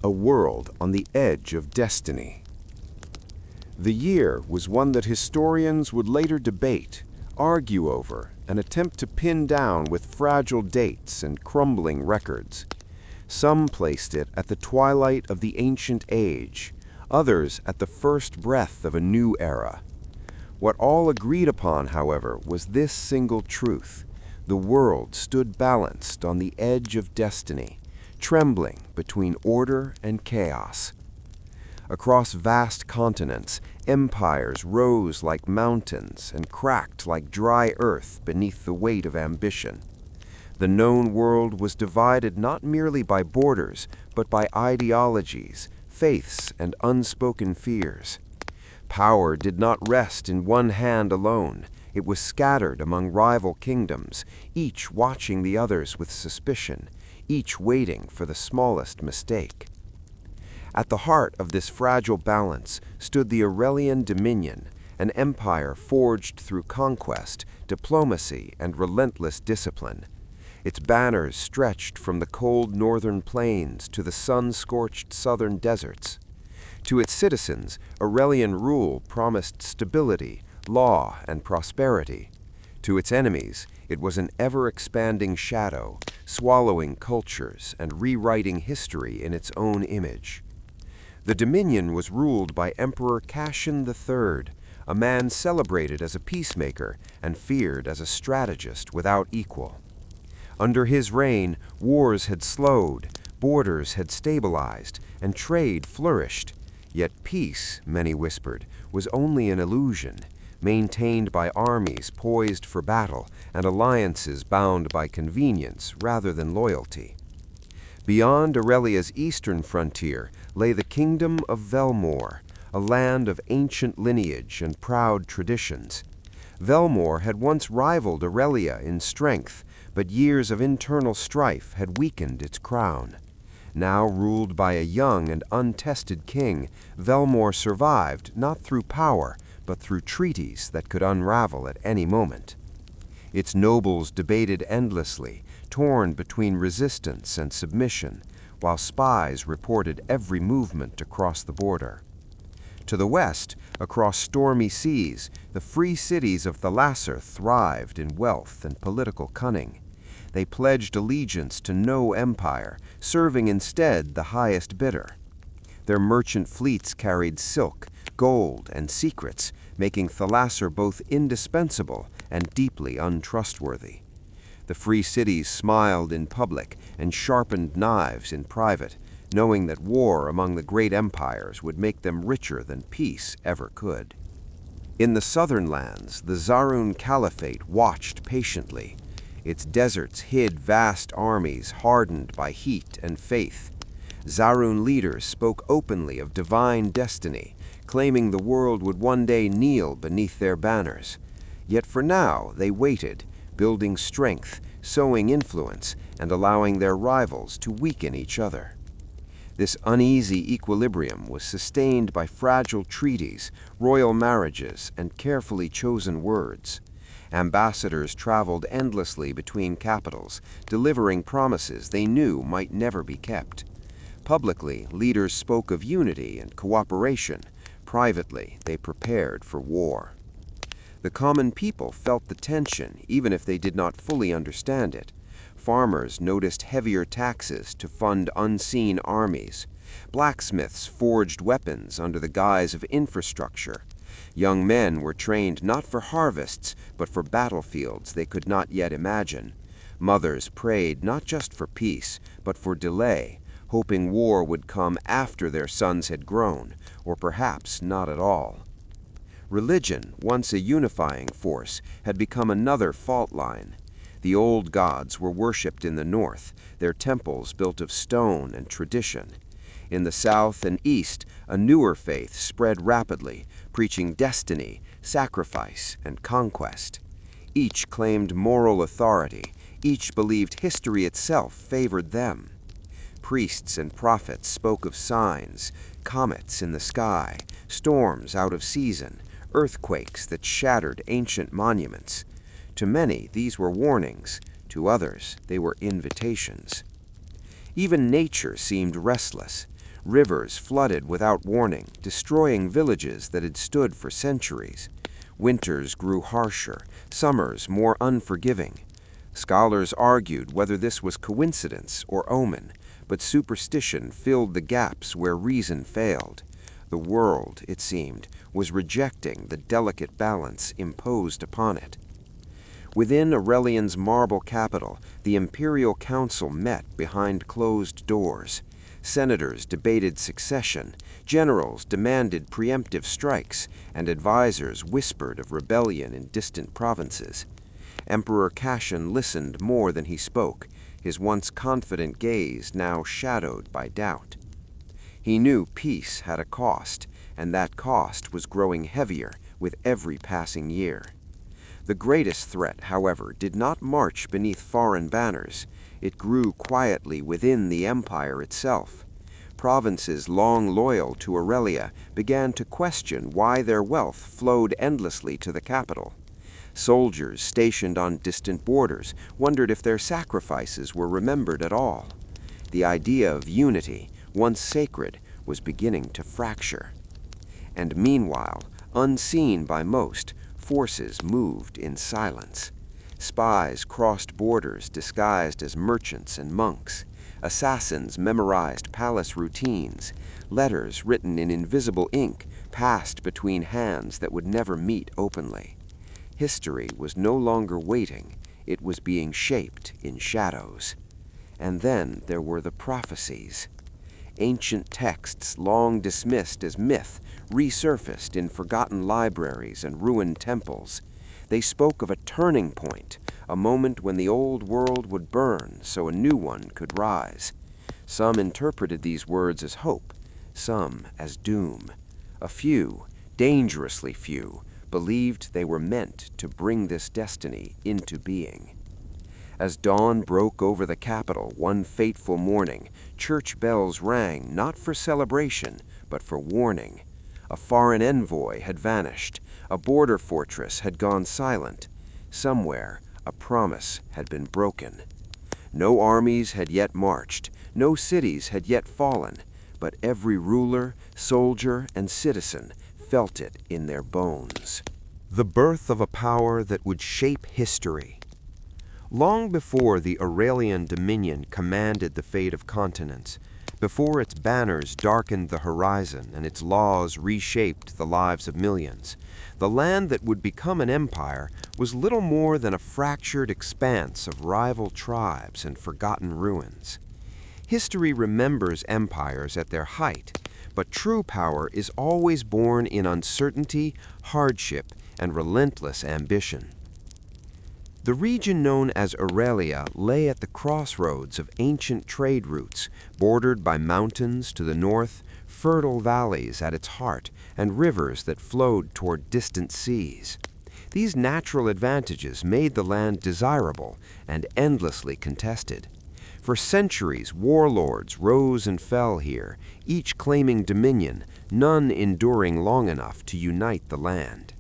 A world on the edge of destiny. The year was one that historians would later debate, argue over, and attempt to pin down with fragile dates and crumbling records. Some placed it at the twilight of the ancient age, others at the first breath of a new era. What all agreed upon, however, was this single truth: the world stood balanced on the edge of destiny, trembling between order and chaos. Across vast continents, empires rose like mountains and cracked like dry earth beneath the weight of ambition. The known world was divided not merely by borders, but by ideologies, faiths, and unspoken fears. Power did not rest in one hand alone. It was scattered among rival kingdoms, each watching the others with suspicion, each waiting for the smallest mistake. At the heart of this fragile balance stood the Aurelian dominion, an empire forged through conquest, diplomacy, and relentless discipline. Its banners stretched from the cold northern plains to the sun-scorched southern deserts. To its citizens, Aurelian rule promised stability, law, and prosperity. To its enemies, it was an ever-expanding shadow, swallowing cultures and rewriting history in its own image. The dominion was ruled by Emperor Cashin III, a man celebrated as a peacemaker and feared as a strategist without equal. Under his reign, wars had slowed, borders had stabilized, and trade flourished. Yet peace, many whispered, was only an illusion, maintained by armies poised for battle and alliances bound by convenience rather than loyalty. Beyond Aurelia's eastern frontier lay the kingdom of Velmor, a land of ancient lineage and proud traditions. Velmor had once rivaled Aurelia in strength, but years of internal strife had weakened its crown. Now ruled by a young and untested king, Velmor survived not through power, but through treaties that could unravel at any moment. Its nobles debated endlessly, torn between resistance and submission, while spies reported every movement across the border. To the west, across stormy seas, the free cities of Thalasser thrived in wealth and political cunning. They pledged allegiance to no empire, serving instead the highest bidder. Their merchant fleets carried silk, gold, and secrets, making Thalasser both indispensable and deeply untrustworthy. The free cities smiled in public and sharpened knives in private, knowing that war among the great empires would make them richer than peace ever could. In the southern lands, the Zarun Caliphate watched patiently. Its deserts hid vast armies hardened by heat and faith. Zarun leaders spoke openly of divine destiny, claiming the world would one day kneel beneath their banners. Yet for now they waited, building strength, sowing influence, and allowing their rivals to weaken each other. This uneasy equilibrium was sustained by fragile treaties, royal marriages, and carefully chosen words. Ambassadors traveled endlessly between capitals, delivering promises they knew might never be kept. Publicly, leaders spoke of unity and cooperation. Privately, they prepared for war. The common people felt the tension, even if they did not fully understand it. Farmers noticed heavier taxes to fund unseen armies. Blacksmiths forged weapons under the guise of infrastructure. Young men were trained not for harvests, but for battlefields they could not yet imagine. Mothers prayed not just for peace, but for delay, hoping war would come after their sons had grown, or perhaps not at all. Religion, once a unifying force, had become another fault line. The old gods were worshipped in the north, their temples built of stone and tradition. In the south and east, a newer faith spread rapidly, preaching destiny, sacrifice, and conquest. Each claimed moral authority, each believed history itself favored them. Priests and prophets spoke of signs, comets in the sky, storms out of season, earthquakes that shattered ancient monuments. To many, these were warnings. To others, they were invitations. Even nature seemed restless. Rivers flooded without warning, destroying villages that had stood for centuries. Winters grew harsher, summers more unforgiving. Scholars argued whether this was coincidence or omen, but superstition filled the gaps where reason failed. The world, it seemed, was rejecting the delicate balance imposed upon it. Within Aurelian's marble capital, the imperial council met behind closed doors. Senators debated succession, generals demanded preemptive strikes, and advisors whispered of rebellion in distant provinces. Emperor Cashen listened more than he spoke, his once confident gaze now shadowed by doubt. He knew peace had a cost, and that cost was growing heavier with every passing year. The greatest threat, however, did not march beneath foreign banners. It grew quietly within the empire itself. Provinces long loyal to Aurelia began to question why their wealth flowed endlessly to the capital. Soldiers stationed on distant borders wondered if their sacrifices were remembered at all. The idea of unity, once sacred, was beginning to fracture. And meanwhile, unseen by most, forces moved in silence. Spies crossed borders disguised as merchants and monks. Assassins memorized palace routines. Letters written in invisible ink passed between hands that would never meet openly. History was no longer waiting, it was being shaped in shadows. And then there were the prophecies. Ancient texts long dismissed as myth resurfaced in forgotten libraries and ruined temples. They spoke of a turning point, a moment when the old world would burn so a new one could rise. Some interpreted these words as hope, some as doom. A few, dangerously few, believed they were meant to bring this destiny into being. As dawn broke over the capital one fateful morning, church bells rang not for celebration, but for warning. A foreign envoy had vanished, a border fortress had gone silent. Somewhere, a promise had been broken. No armies had yet marched, no cities had yet fallen, but every ruler, soldier, and citizen felt it in their bones. The birth of a power that would shape history. Long before the Aurelian dominion commanded the fate of continents, before its banners darkened the horizon and its laws reshaped the lives of millions, the land that would become an empire was little more than a fractured expanse of rival tribes and forgotten ruins. History remembers empires at their height, but true power is always born in uncertainty, hardship, and relentless ambition. The region known as Aurelia lay at the crossroads of ancient trade routes, bordered by mountains to the north, fertile valleys at its heart, and rivers that flowed toward distant seas. These natural advantages made the land desirable and endlessly contested. For centuries, warlords rose and fell here, each claiming dominion, none enduring long enough to unite the land.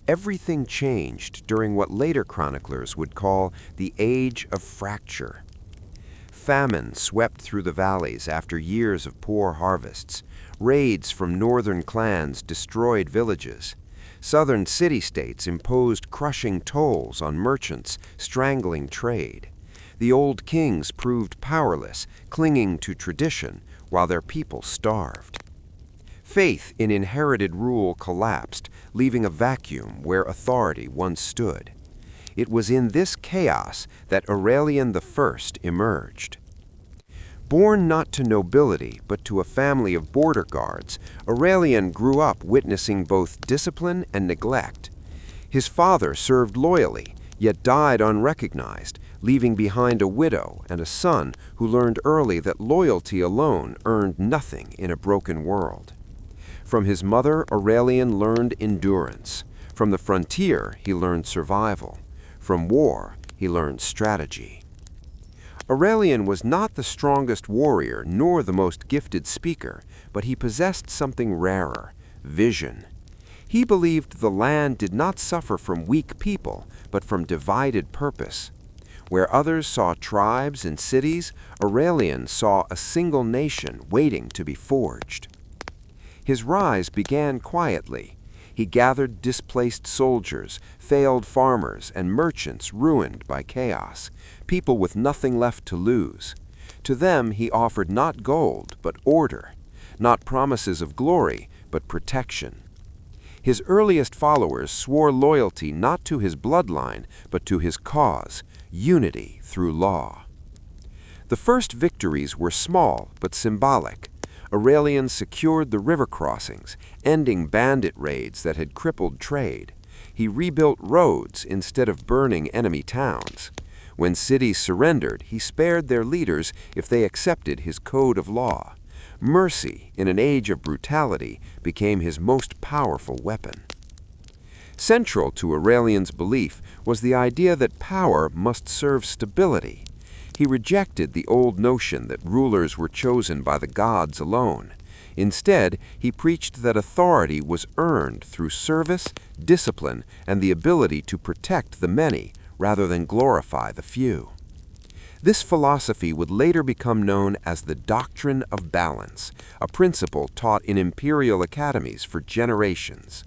Everything changed during what later chroniclers would call the Age of Fracture. Famine swept through the valleys after years of poor harvests. Raids from northern clans destroyed villages. Southern city-states imposed crushing tolls on merchants, strangling trade. The old kings proved powerless, clinging to tradition, while their people starved. Faith in inherited rule collapsed, leaving a vacuum where authority once stood. It was in this chaos that Aurelian I emerged. Born not to nobility, but to a family of border guards, Aurelian grew up witnessing both discipline and neglect. His father served loyally, yet died unrecognized, leaving behind a widow and a son who learned early that loyalty alone earned nothing in a broken world. From his mother, Aurelian learned endurance. From the frontier, he learned survival. From war, he learned strategy. Aurelian was not the strongest warrior nor the most gifted speaker, but he possessed something rarer, vision. He believed the land did not suffer from weak people, but from divided purpose. Where others saw tribes and cities, Aurelian saw a single nation waiting to be forged. His rise began quietly. He gathered displaced soldiers, failed farmers, and merchants ruined by chaos, people with nothing left to lose. To them he offered not gold, but order, not promises of glory, but protection. His earliest followers swore loyalty not to his bloodline, but to his cause, unity through law. The first victories were small but symbolic. Aurelian secured the river crossings, ending bandit raids that had crippled trade. He rebuilt roads instead of burning enemy towns. When cities surrendered, he spared their leaders if they accepted his code of law. Mercy, in an age of brutality, became his most powerful weapon. Central to Aurelian's belief was the idea that power must serve stability. He rejected the old notion that rulers were chosen by the gods alone. Instead, he preached that authority was earned through service, discipline, and the ability to protect the many rather than glorify the few. This philosophy would later become known as the doctrine of balance, a principle taught in imperial academies for generations.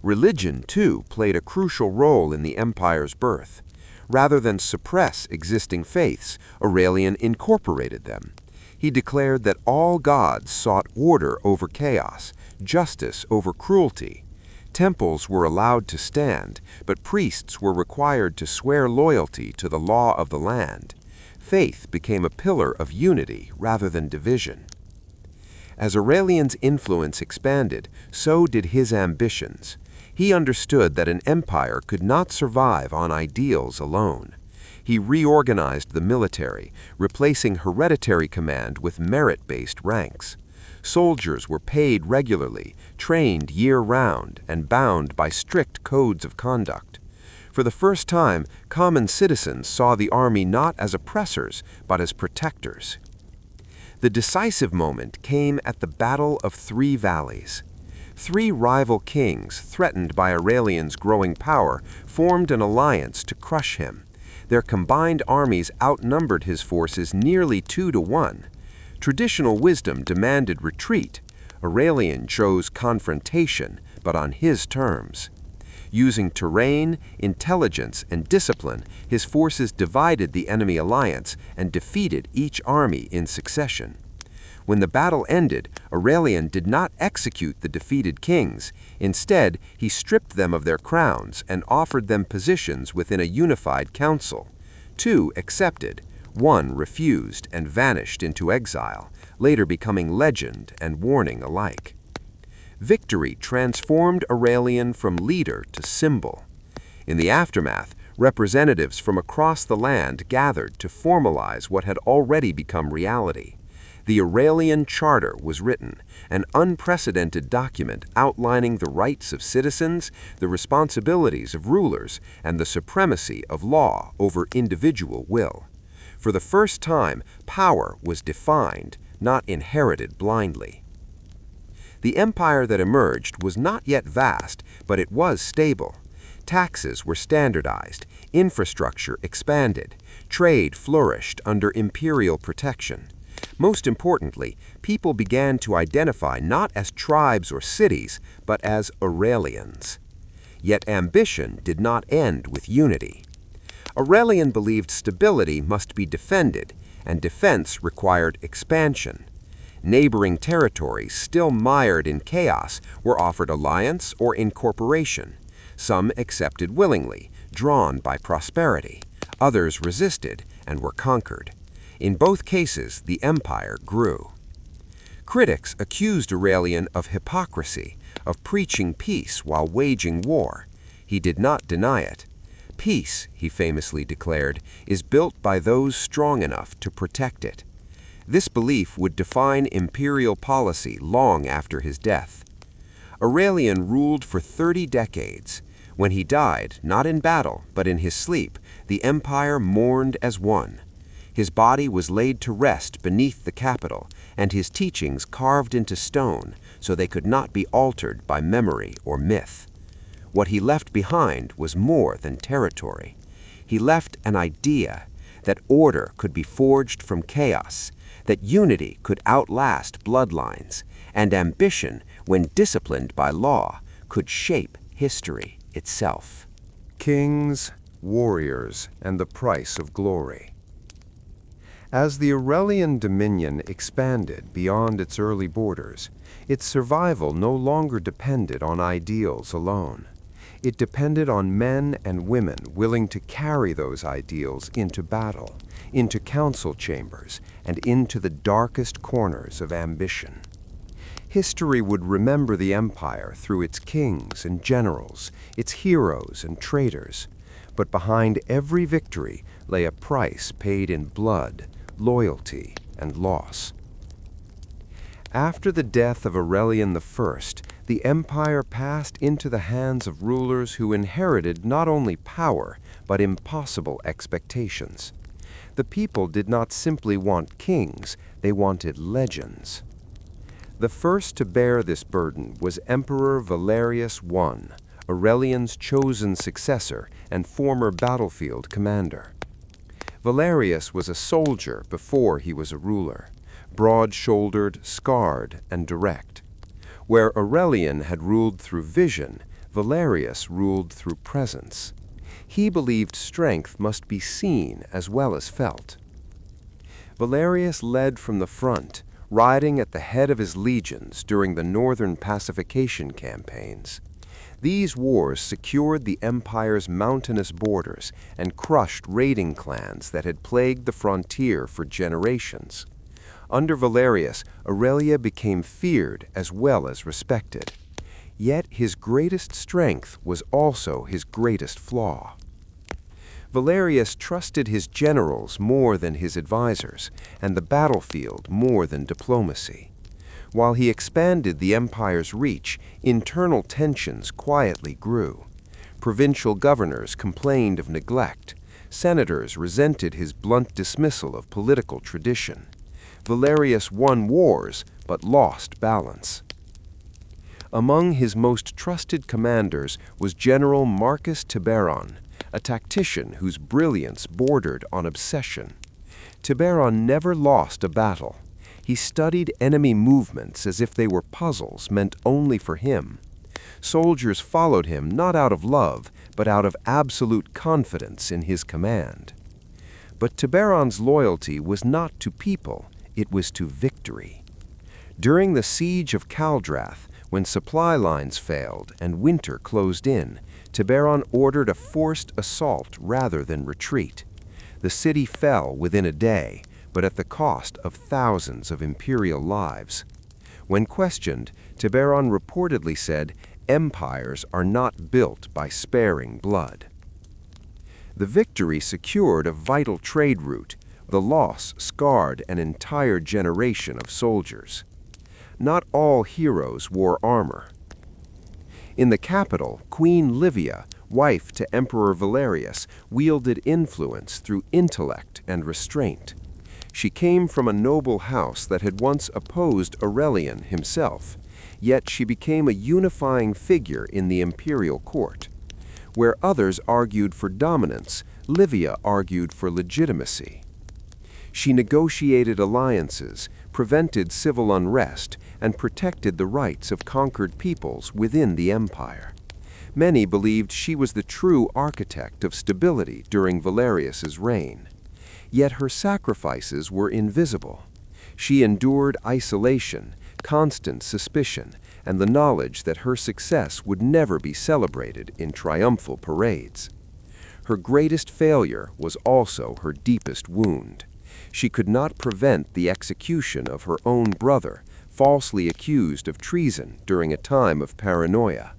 Religion, too, played a crucial role in the empire's birth. Rather than suppress existing faiths, Aurelian incorporated them. He declared that all gods sought order over chaos, justice over cruelty. Temples were allowed to stand, but priests were required to swear loyalty to the law of the land. Faith became a pillar of unity rather than division. As Aurelian's influence expanded, so did his ambitions. He understood that an empire could not survive on ideals alone. He reorganized the military, replacing hereditary command with merit-based ranks. Soldiers were paid regularly, trained year-round, and bound by strict codes of conduct. For the first time, common citizens saw the army not as oppressors, but as protectors. The decisive moment came at the Battle of Three Valleys. Three rival kings, threatened by Aurelian's growing power, formed an alliance to crush him. Their combined armies outnumbered his forces nearly 2-1. Traditional wisdom demanded retreat. Aurelian chose confrontation, but on his terms. Using terrain, intelligence, and discipline, his forces divided the enemy alliance and defeated each army in succession. When the battle ended, Aurelian did not execute the defeated kings. Instead, he stripped them of their crowns and offered them positions within a unified council. 2 accepted, 1 refused and vanished into exile, later becoming legend and warning alike. Victory transformed Aurelian from leader to symbol. In the aftermath, representatives from across the land gathered to formalize what had already become reality. The Aurelian Charter was written, an unprecedented document outlining the rights of citizens, the responsibilities of rulers, and the supremacy of law over individual will. For the first time, power was defined, not inherited blindly. The empire that emerged was not yet vast, but it was stable. Taxes were standardized, infrastructure expanded, trade flourished under imperial protection. Most importantly, people began to identify not as tribes or cities, but as Aurelians. Yet ambition did not end with unity. Aurelian believed stability must be defended, and defense required expansion. Neighboring territories, still mired in chaos, were offered alliance or incorporation. Some accepted willingly, drawn by prosperity. Others resisted and were conquered. In both cases, the empire grew. Critics accused Aurelian of hypocrisy, of preaching peace while waging war. He did not deny it. Peace, he famously declared, is built by those strong enough to protect it. This belief would define imperial policy long after his death. Aurelian ruled for 30 decades. When he died, not in battle, but in his sleep, the empire mourned as one. His body was laid to rest beneath the Capitol, and his teachings carved into stone so they could not be altered by memory or myth. What he left behind was more than territory. He left an idea that order could be forged from chaos, that unity could outlast bloodlines, and ambition, when disciplined by law, could shape history itself. Kings, warriors, and the price of glory. As the Aurelian dominion expanded beyond its early borders, its survival no longer depended on ideals alone. It depended on men and women willing to carry those ideals into battle, into council chambers, and into the darkest corners of ambition. History would remember the empire through its kings and generals, its heroes and traitors, but behind every victory lay a price paid in blood, loyalty, and loss. After the death of Aurelian I, the empire passed into the hands of rulers who inherited not only power, but impossible expectations. The people did not simply want kings, they wanted legends. The first to bear this burden was Emperor Valerius I, Aurelian's chosen successor and former battlefield commander. Valerius was a soldier before he was a ruler, broad-shouldered, scarred, and direct. Where Aurelian had ruled through vision, Valerius ruled through presence. He believed strength must be seen as well as felt. Valerius led from the front, riding at the head of his legions during the northern pacification campaigns. These wars secured the empire's mountainous borders and crushed raiding clans that had plagued the frontier for generations. Under Valerius, Aurelia became feared as well as respected. Yet his greatest strength was also his greatest flaw. Valerius trusted his generals more than his advisors, and the battlefield more than diplomacy. While he expanded the empire's reach, internal tensions quietly grew. Provincial governors complained of neglect. Senators resented his blunt dismissal of political tradition. Valerius won wars, but lost balance. Among his most trusted commanders was General Marcus Tiberon, a tactician whose brilliance bordered on obsession. Tiberon never lost a battle. He studied enemy movements as if they were puzzles meant only for him. Soldiers followed him not out of love, but out of absolute confidence in his command. But Tiberon's loyalty was not to people, it was to victory. During the siege of Caldrath, when supply lines failed and winter closed in, Tiberon ordered a forced assault rather than retreat. The city fell within a day, but at the cost of thousands of imperial lives. When questioned, Tiberon reportedly said, "Empires are not built by sparing blood." The victory secured a vital trade route. The loss scarred an entire generation of soldiers. Not all heroes wore armor. In the capital, Queen Livia, wife to Emperor Valerius, wielded influence through intellect and restraint. She came from a noble house that had once opposed Aurelian himself, yet she became a unifying figure in the imperial court. Where others argued for dominance, Livia argued for legitimacy. She negotiated alliances, prevented civil unrest, and protected the rights of conquered peoples within the empire. Many believed she was the true architect of stability during Valerius's reign. Yet her sacrifices were invisible. She endured isolation, constant suspicion, and the knowledge that her success would never be celebrated in triumphal parades. Her greatest failure was also her deepest wound. She could not prevent the execution of her own brother, falsely accused of treason during a time of paranoia.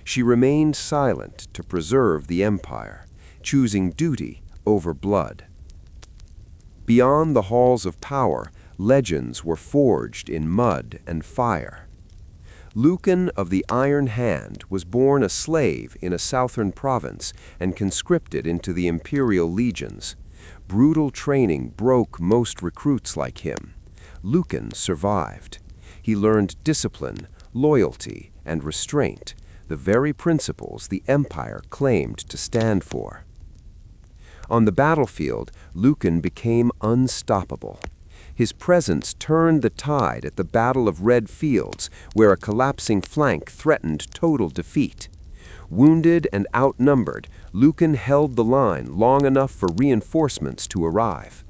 She remained silent to preserve the empire, choosing duty over blood. Beyond the halls of power, legends were forged in mud and fire. Lucan of the Iron Hand was born a slave in a southern province and conscripted into the imperial legions. Brutal training broke most recruits like him. Lucan survived. He learned discipline, loyalty, and restraint, the very principles the empire claimed to stand for. On the battlefield, Lucan became unstoppable. His presence turned the tide at the Battle of Red Fields, where a collapsing flank threatened total defeat. Wounded and outnumbered, Lucan held the line long enough for reinforcements to arrive.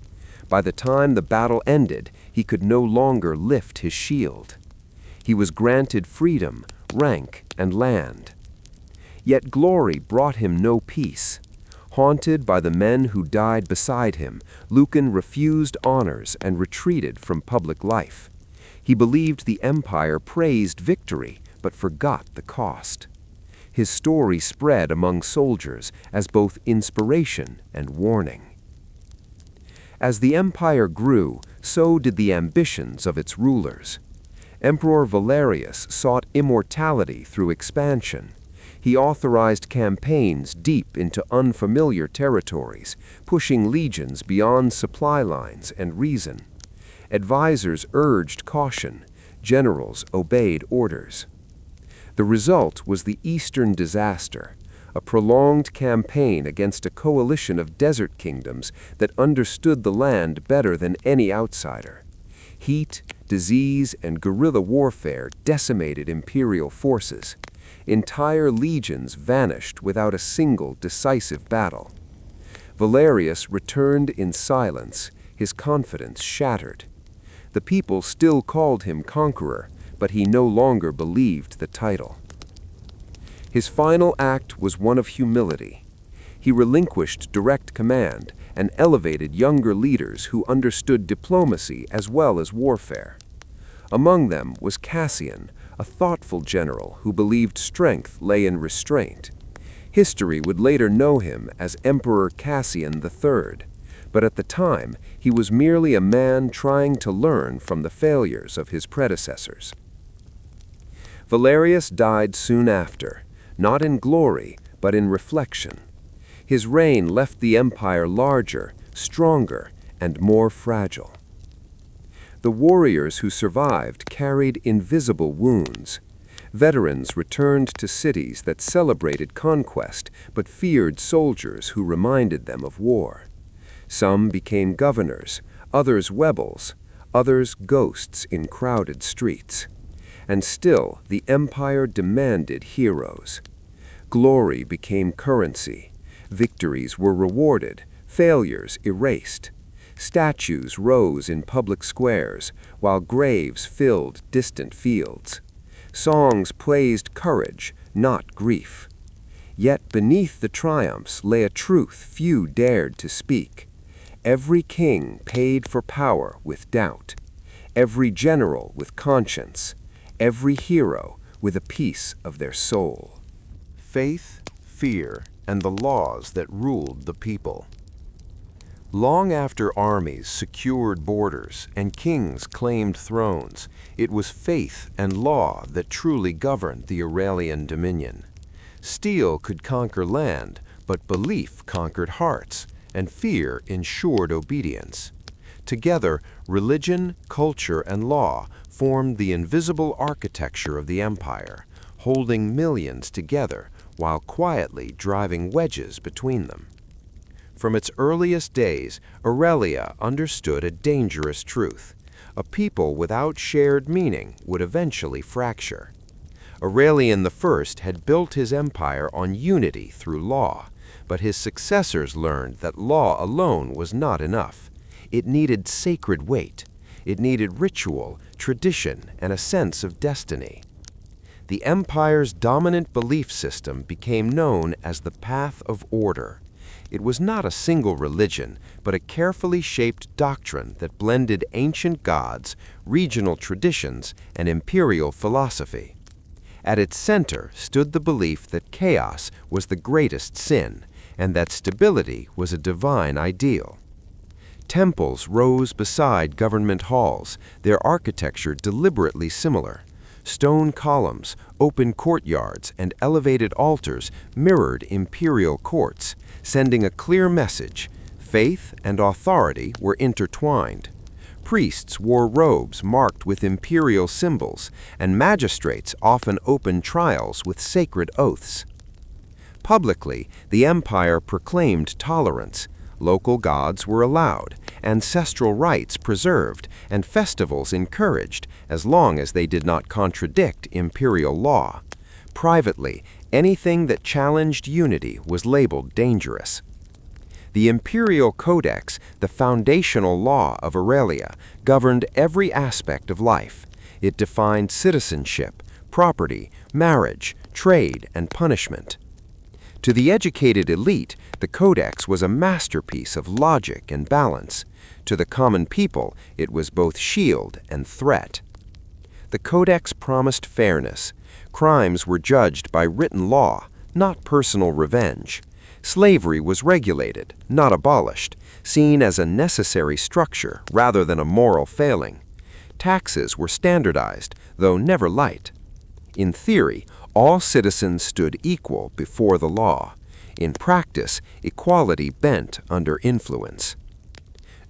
By the time the battle ended, he could no longer lift his shield. He was granted freedom, rank, and land. Yet glory brought him no peace. Haunted by the men who died beside him, Lucan refused honors and retreated from public life. He believed the empire praised victory, but forgot the cost. His story spread among soldiers as both inspiration and warning. As the empire grew, so did the ambitions of its rulers. Emperor Valerius sought immortality through expansion. He authorized campaigns deep into unfamiliar territories, pushing legions beyond supply lines and reason. Advisors urged caution. Generals obeyed orders. The result was the Eastern disaster, a prolonged campaign against a coalition of desert kingdoms that understood the land better than any outsider. Heat, disease, and guerrilla warfare decimated imperial forces. Entire legions vanished without a single decisive battle. Valerius returned in silence, his confidence shattered. The people still called him conqueror, but he no longer believed the title. His final act was one of humility. He relinquished direct command and elevated younger leaders who understood diplomacy as well as warfare. Among them was Cassian, a thoughtful general who believed strength lay in restraint. History would later know him as Emperor Cassian III, but at the time he was merely a man trying to learn from the failures of his predecessors. Valerius died soon after, not in glory, but in reflection. His reign left the empire larger, stronger, and more fragile. The warriors who survived carried invisible wounds. Veterans returned to cities that celebrated conquest but feared soldiers who reminded them of war. Some became governors, others rebels, others ghosts in crowded streets. And still, the empire demanded heroes. Glory became currency. Victories were rewarded, failures erased. Statues rose in public squares, while graves filled distant fields. Songs praised courage, not grief. Yet beneath the triumphs lay a truth few dared to speak. Every king paid for power with doubt. Every general with conscience. Every hero with a piece of their soul. Faith, fear, and the laws that ruled the people. Long after armies secured borders and kings claimed thrones, it was faith and law that truly governed the Aurelian dominion. Steel could conquer land, but belief conquered hearts, and fear ensured obedience. Together, religion, culture, and law formed the invisible architecture of the empire, holding millions together while quietly driving wedges between them. From its earliest days, Aurelia understood a dangerous truth. A people without shared meaning would eventually fracture. Aurelian I had built his empire on unity through law, but his successors learned that law alone was not enough. It needed sacred weight. It needed ritual, tradition, and a sense of destiny. The empire's dominant belief system became known as the path of order. It was not a single religion, but a carefully shaped doctrine that blended ancient gods, regional traditions, and imperial philosophy. At its center stood the belief that chaos was the greatest sin, and that stability was a divine ideal. Temples rose beside government halls, their architecture deliberately similar. Stone columns, open courtyards, and elevated altars mirrored imperial courts, sending a clear message: faith and authority were intertwined. Priests wore robes marked with imperial symbols, and magistrates often opened trials with sacred oaths. Publicly, the empire proclaimed tolerance. Local gods were allowed, ancestral rites preserved, and festivals encouraged as long as they did not contradict imperial law. Privately, anything that challenged unity was labeled dangerous. The imperial codex, the foundational law of Aurelia, governed every aspect of life. It defined citizenship, property, marriage, trade, and punishment. To the educated elite, the codex was a masterpiece of logic and balance. To the common people, it was both shield and threat. The codex promised fairness. Crimes were judged by written law, not personal revenge. Slavery was regulated, not abolished, seen as a necessary structure rather than a moral failing. Taxes were standardized, though never light. In theory, all citizens stood equal before the law. In practice, equality bent under influence.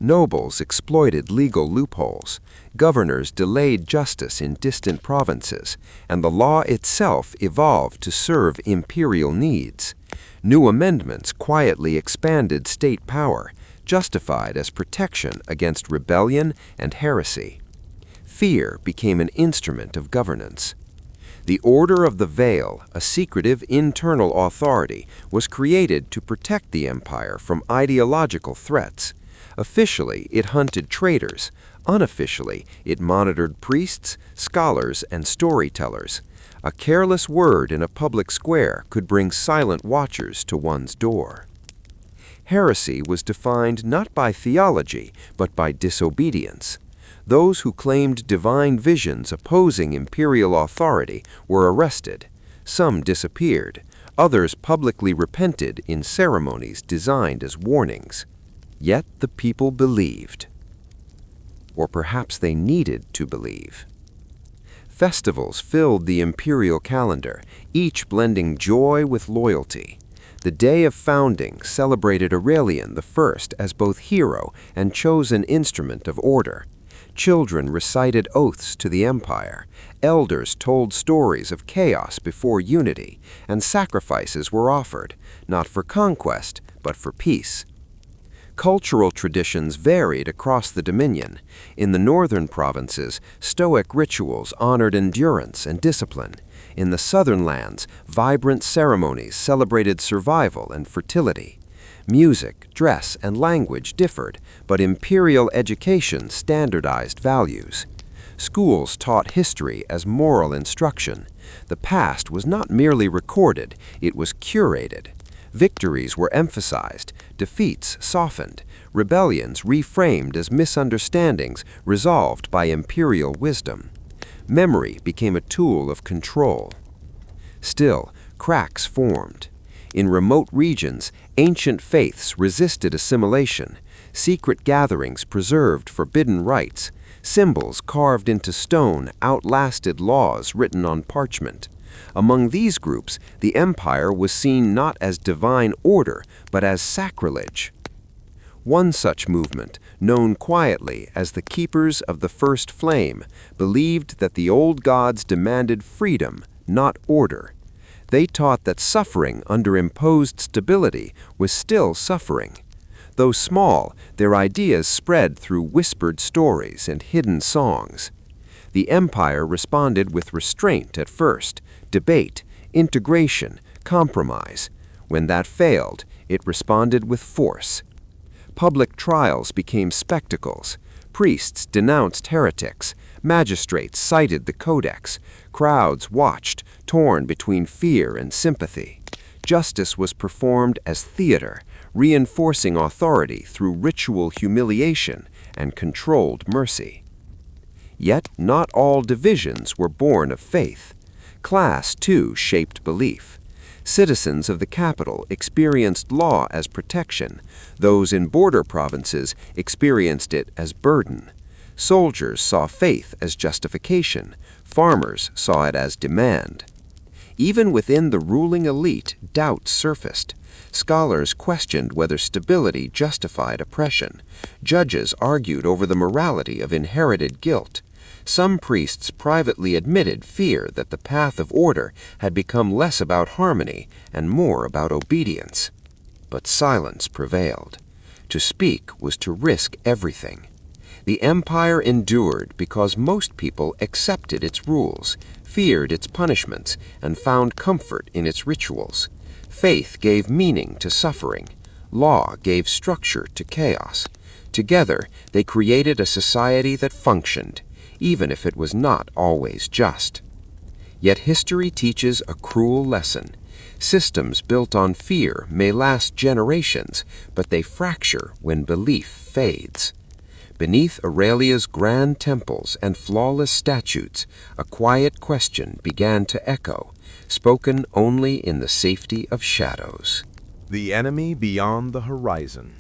Nobles exploited legal loopholes, governors delayed justice in distant provinces, and the law itself evolved to serve imperial needs. New amendments quietly expanded state power, justified as protection against rebellion and heresy. Fear became an instrument of governance. The Order of the Veil, a secretive internal authority, was created to protect the empire from ideological threats. Officially, it hunted traitors. Unofficially, it monitored priests, scholars, and storytellers. A careless word in a public square could bring silent watchers to one's door. Heresy was defined not by theology, but by disobedience. Those who claimed divine visions opposing imperial authority were arrested. Some disappeared. Others publicly repented in ceremonies designed as warnings. Yet the people believed. Or perhaps they needed to believe. Festivals filled the imperial calendar, each blending joy with loyalty. The day of founding celebrated Aurelian I as both hero and chosen instrument of order. Children recited oaths to the empire. Elders told stories of chaos before unity, and sacrifices were offered, not for conquest, but for peace. Cultural traditions varied across the dominion. In the northern provinces, Stoic rituals honored endurance and discipline. In the southern lands, vibrant ceremonies celebrated survival and fertility. Music, dress, and language differed, but imperial education standardized values. Schools taught history as moral instruction. The past was not merely recorded, it was curated. Victories were emphasized, defeats softened, rebellions reframed as misunderstandings resolved by imperial wisdom. Memory became a tool of control. Still, cracks formed. In remote regions, ancient faiths resisted assimilation. Secret gatherings preserved forbidden rites. Symbols carved into stone outlasted laws written on parchment. Among these groups, the empire was seen not as divine order, but as sacrilege. One such movement, known quietly as the Keepers of the First Flame, believed that the old gods demanded freedom, not order. They taught that suffering under imposed stability was still suffering. Though small, their ideas spread through whispered stories and hidden songs. The empire responded with restraint at first, debate, integration, compromise. When that failed, it responded with force. Public trials became spectacles. Priests denounced heretics. Magistrates cited the codex. Crowds watched, torn between fear and sympathy. Justice was performed as theater, reinforcing authority through ritual humiliation and controlled mercy. Yet not all divisions were born of faith. Class, too, shaped belief. Citizens of the capital experienced law as protection. Those in border provinces experienced it as burden. Soldiers saw faith as justification. Farmers saw it as demand. Even within the ruling elite, doubts surfaced. Scholars questioned whether stability justified oppression. Judges argued over the morality of inherited guilt. Some priests privately admitted fear that the path of order had become less about harmony and more about obedience. But silence prevailed. To speak was to risk everything. The empire endured because most people accepted its rules, feared its punishments, and found comfort in its rituals. Faith gave meaning to suffering. Law gave structure to chaos. Together, they created a society that functioned, even if it was not always just. Yet history teaches a cruel lesson. Systems built on fear may last generations, but they fracture when belief fades. Beneath Aurelia's grand temples and flawless statutes, a quiet question began to echo, spoken only in the safety of shadows. The enemy beyond the horizon.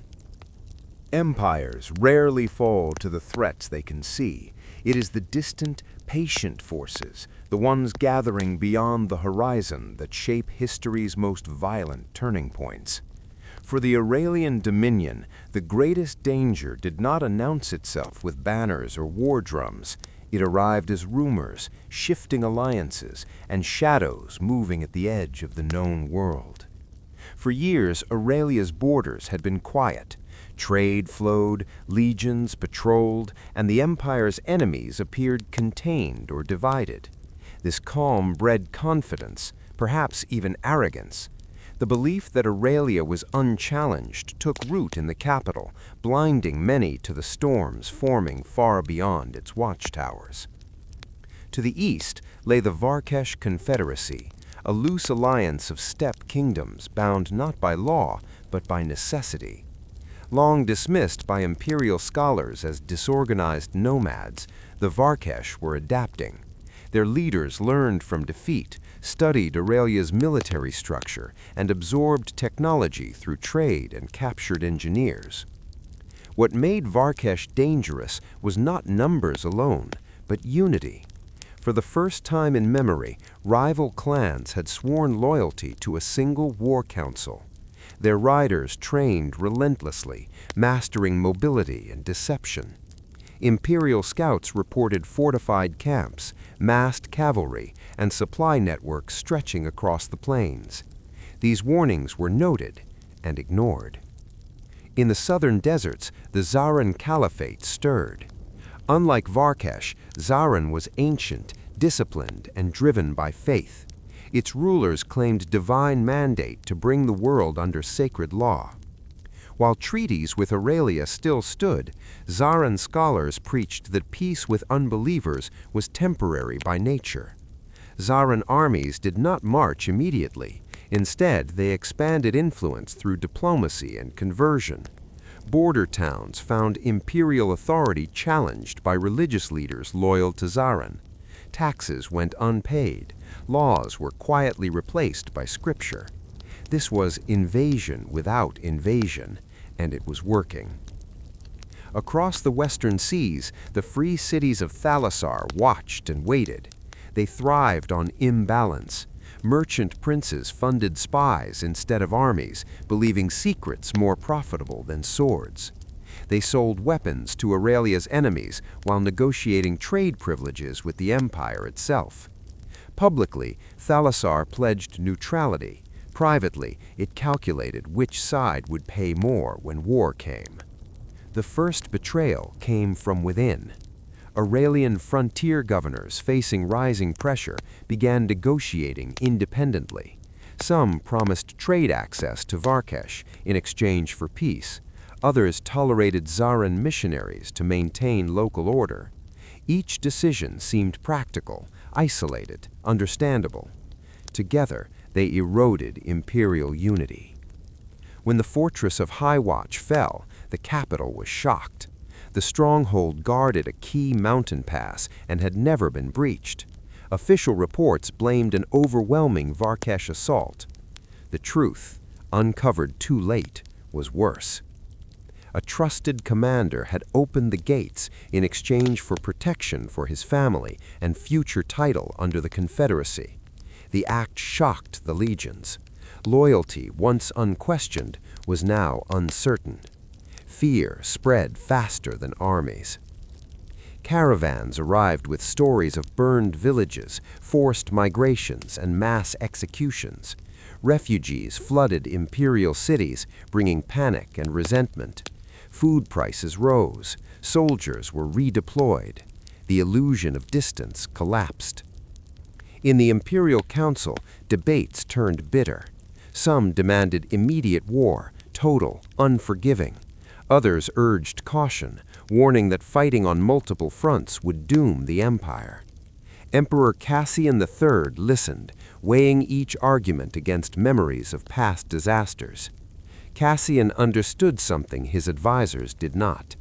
Empires rarely fall to the threats they can see. It is the distant, patient forces, the ones gathering beyond the horizon, that shape history's most violent turning points. For the Aurelian dominion, the greatest danger did not announce itself with banners or war drums. It arrived as rumors, shifting alliances, and shadows moving at the edge of the known world. For years, Aurelia's borders had been quiet. Trade flowed, legions patrolled, and the empire's enemies appeared contained or divided. This calm bred confidence, perhaps even arrogance. The belief that Aurelia was unchallenged took root in the capital, blinding many to the storms forming far beyond its watchtowers. To the east lay the Varkesh Confederacy, a loose alliance of steppe kingdoms bound not by law, but by necessity. Long dismissed by imperial scholars as disorganized nomads, the Varkesh were adapting. Their leaders learned from defeat, studied Aurelia's military structure, and absorbed technology through trade and captured engineers. What made Varkesh dangerous was not numbers alone, but unity. For the first time in memory, rival clans had sworn loyalty to a single war council. Their riders trained relentlessly, mastering mobility and deception. Imperial scouts reported fortified camps, massed cavalry, and supply networks stretching across the plains. These warnings were noted and ignored. In the southern deserts, the Zaran Caliphate stirred. Unlike Varkesh, Zaran was ancient, disciplined, and driven by faith. Its rulers claimed divine mandate to bring the world under sacred law. While treaties with Aurelia still stood, Zaran scholars preached that peace with unbelievers was temporary by nature. Zaran armies did not march immediately. Instead, they expanded influence through diplomacy and conversion. Border towns found imperial authority challenged by religious leaders loyal to Zaran. Taxes went unpaid. Laws were quietly replaced by scripture. This was invasion without invasion, and it was working. Across the western seas, the free cities of Thalassar watched and waited. They thrived on imbalance. Merchant princes funded spies instead of armies, believing secrets more profitable than swords. They sold weapons to Aurelia's enemies while negotiating trade privileges with the empire itself. Publicly, Thalassar pledged neutrality. Privately, it calculated which side would pay more when war came. The first betrayal came from within. Aurelian frontier governors facing rising pressure began negotiating independently. Some promised trade access to Varkesh in exchange for peace. Others tolerated Zaran missionaries to maintain local order. Each decision seemed practical, isolated, understandable. Together, they eroded imperial unity. When the fortress of High Watch fell, the capital was shocked. The stronghold guarded a key mountain pass and had never been breached. Official reports blamed an overwhelming Varkesh assault. The truth, uncovered too late, was worse. A trusted commander had opened the gates in exchange for protection for his family and future title under the Confederacy. The act shocked the legions. Loyalty, once unquestioned, was now uncertain. Fear spread faster than armies. Caravans arrived with stories of burned villages, forced migrations, and mass executions. Refugees flooded imperial cities, bringing panic and resentment. Food prices rose, soldiers were redeployed. The illusion of distance collapsed. In the Imperial Council, debates turned bitter. Some demanded immediate war, total, unforgiving. Others urged caution, warning that fighting on multiple fronts would doom the empire. Emperor Cassian III listened, weighing each argument against memories of past disasters. Cassian understood something his advisors did not.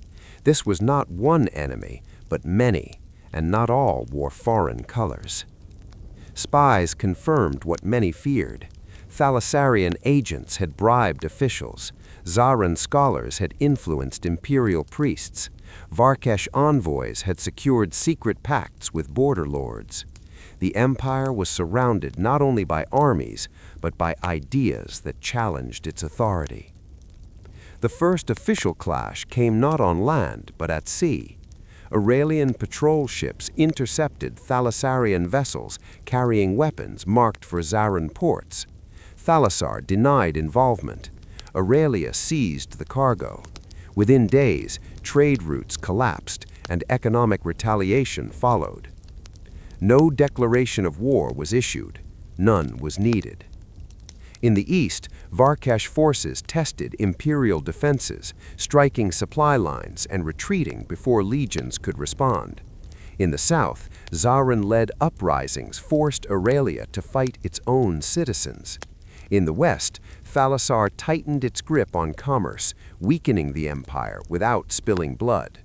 This was not one enemy, but many, and not all wore foreign colors. Spies confirmed what many feared. Thalassarian agents had bribed officials. Zaran scholars had influenced imperial priests. Varkesh envoys had secured secret pacts with border lords. The empire was surrounded not only by armies, but by ideas that challenged its authority. The first official clash came not on land, but at sea. Aurelian patrol ships intercepted Thalassarian vessels carrying weapons marked for Zaran ports. Thalassar denied involvement. Aurelia seized the cargo. Within days, trade routes collapsed and economic retaliation followed. No declaration of war was issued. None was needed. In the east, Varkesh forces tested imperial defenses, striking supply lines and retreating before legions could respond. In the south, Zaran-led uprisings forced Aurelia to fight its own citizens. In the west, Thalassar tightened its grip on commerce, weakening the empire without spilling blood.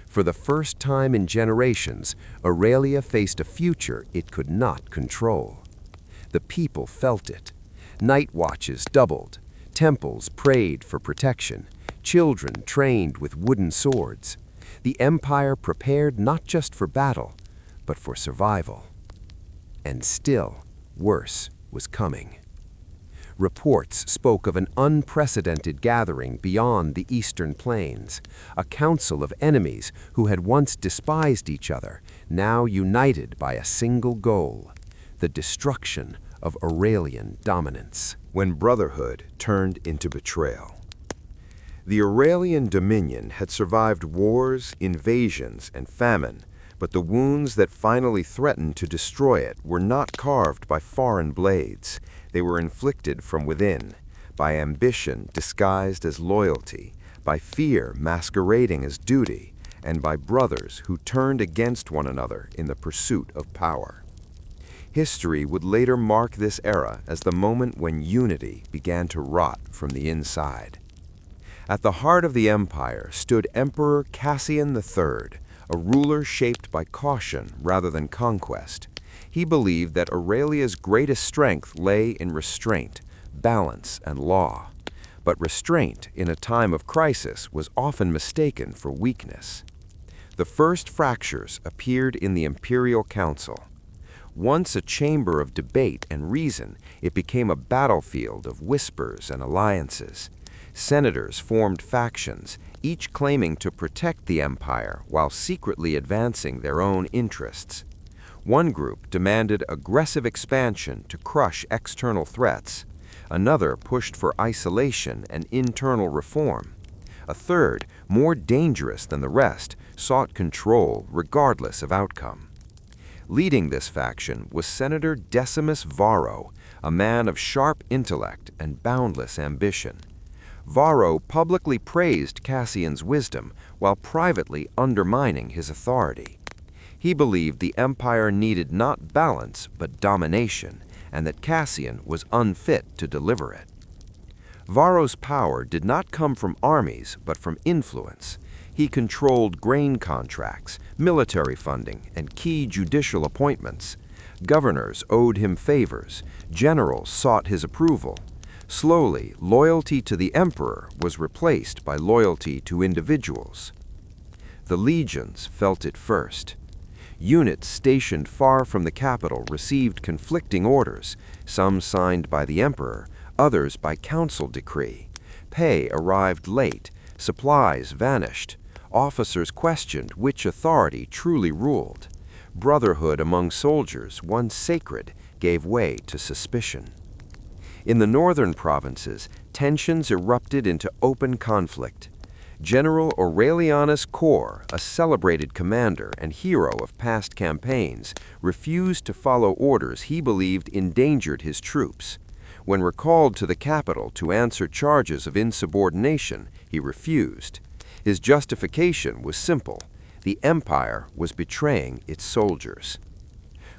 For the first time in generations, Aurelia faced a future it could not control. The people felt it. Night watches doubled. Temples prayed for protection. Children trained with wooden swords. The empire prepared not just for battle, but for survival. And still, worse was coming. Reports spoke of an unprecedented gathering beyond the eastern plains, a council of enemies who had once despised each other, now united by a single goal: the destruction of Aurelian dominance. When brotherhood turned into betrayal. The Aurelian dominion had survived wars, invasions, and famine, but the wounds that finally threatened to destroy it were not carved by foreign blades. They were inflicted from within, by ambition disguised as loyalty, by fear masquerading as duty, and by brothers who turned against one another in the pursuit of power. History would later mark this era as the moment when unity began to rot from the inside. At the heart of the empire stood Emperor Cassian III, a ruler shaped by caution rather than conquest. He believed that Aurelia's greatest strength lay in restraint, balance, and law. But restraint in a time of crisis was often mistaken for weakness. The first fractures appeared in the Imperial Council. Once a chamber of debate and reason, it became a battlefield of whispers and alliances. Senators formed factions, each claiming to protect the empire while secretly advancing their own interests. One group demanded aggressive expansion to crush external threats. Another pushed for isolation and internal reform. A third, more dangerous than the rest, sought control regardless of outcome. Leading this faction was Senator Decimus Varro, a man of sharp intellect and boundless ambition. Varro publicly praised Cassian's wisdom while privately undermining his authority. He believed the empire needed not balance but domination, and that Cassian was unfit to deliver it. Varro's power did not come from armies but from influence. He controlled grain contracts, military funding, and key judicial appointments. Governors owed him favors. Generals sought his approval. Slowly, loyalty to the emperor was replaced by loyalty to individuals. The legions felt it first. Units stationed far from the capital received conflicting orders, some signed by the emperor, others by council decree. Pay arrived late, supplies vanished. Officers questioned which authority truly ruled. Brotherhood among soldiers, once sacred, gave way to suspicion. In the northern provinces, tensions erupted into open conflict. General Aurelianus Cor, a celebrated commander and hero of past campaigns, refused to follow orders he believed endangered his troops. When recalled to the capital to answer charges of insubordination, he refused. His justification was simple: the empire was betraying its soldiers.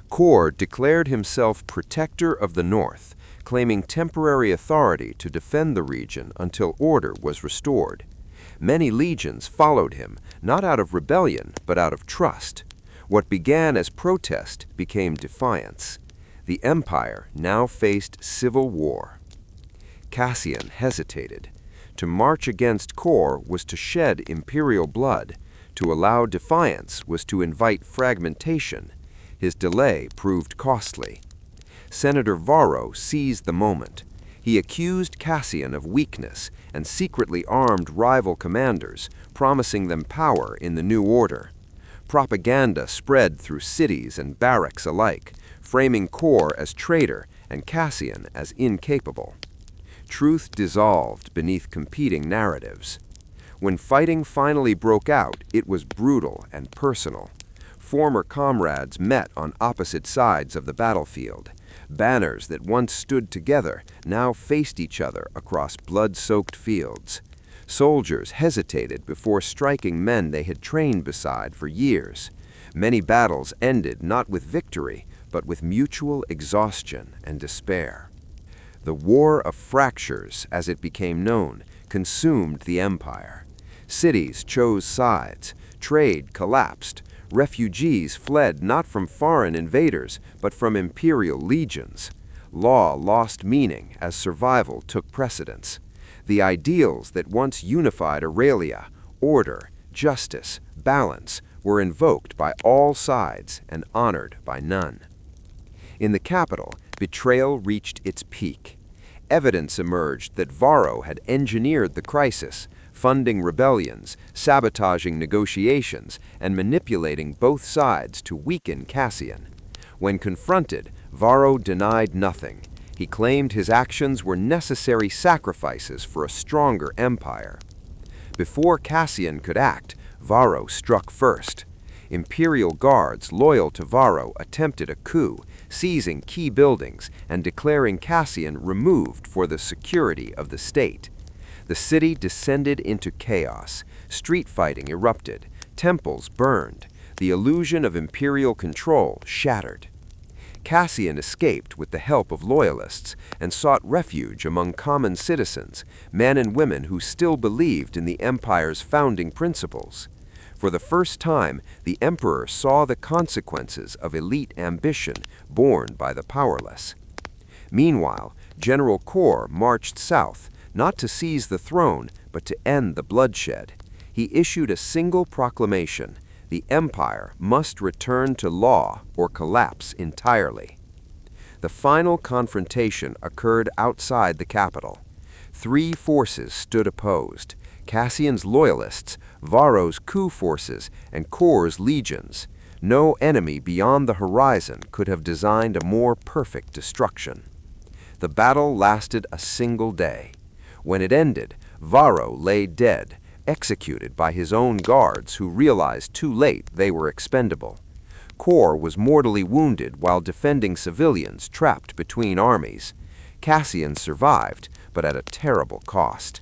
Cor declared himself protector of the north, claiming temporary authority to defend the region until order was restored. Many legions followed him, not out of rebellion, but out of trust. What began as protest became defiance. The empire now faced civil war. Cassian hesitated. To march against Cor was to shed imperial blood. To allow defiance was to invite fragmentation. His delay proved costly. Senator Varro seized the moment. He accused Cassian of weakness and secretly armed rival commanders, promising them power in the new order. Propaganda spread through cities and barracks alike, framing Cor as traitor and Cassian as incapable. Truth dissolved beneath competing narratives. When fighting finally broke out, it was brutal and personal. Former comrades met on opposite sides of the battlefield. Banners that once stood together now faced each other across blood-soaked fields. Soldiers hesitated before striking men they had trained beside for years. Many battles ended not with victory, but with mutual exhaustion and despair. The War of Fractures, as it became known, consumed the empire. Cities chose sides, trade collapsed, refugees fled not from foreign invaders, but from imperial legions. Law lost meaning as survival took precedence. The ideals that once unified Aurelia, order, justice, balance, were invoked by all sides and honored by none. In the capital, betrayal reached its peak. Evidence emerged that Varro had engineered the crisis, funding rebellions, sabotaging negotiations, and manipulating both sides to weaken Cassian. When confronted, Varro denied nothing. He claimed his actions were necessary sacrifices for a stronger empire. Before Cassian could act, Varro struck first. Imperial guards loyal to Varro attempted a coup, seizing key buildings and declaring Cassian removed for the security of the state. The city descended into chaos. Street fighting erupted. Temples burned. The illusion of imperial control shattered. Cassian escaped with the help of loyalists and sought refuge among common citizens, men and women who still believed in the empire's founding principles. For the first time, the emperor saw the consequences of elite ambition borne by the powerless. Meanwhile, General Cor marched south, not to seize the throne, but to end the bloodshed. He issued a single proclamation: the empire must return to law or collapse entirely. The final confrontation occurred outside the capital. Three forces stood opposed: Cassian's loyalists, Varro's coup forces, and Cor's legions. No enemy beyond the horizon could have designed a more perfect destruction. The battle lasted a single day. When it ended, Varro lay dead, executed by his own guards who realized too late they were expendable. Cor was mortally wounded while defending civilians trapped between armies. Cassian survived, but at a terrible cost.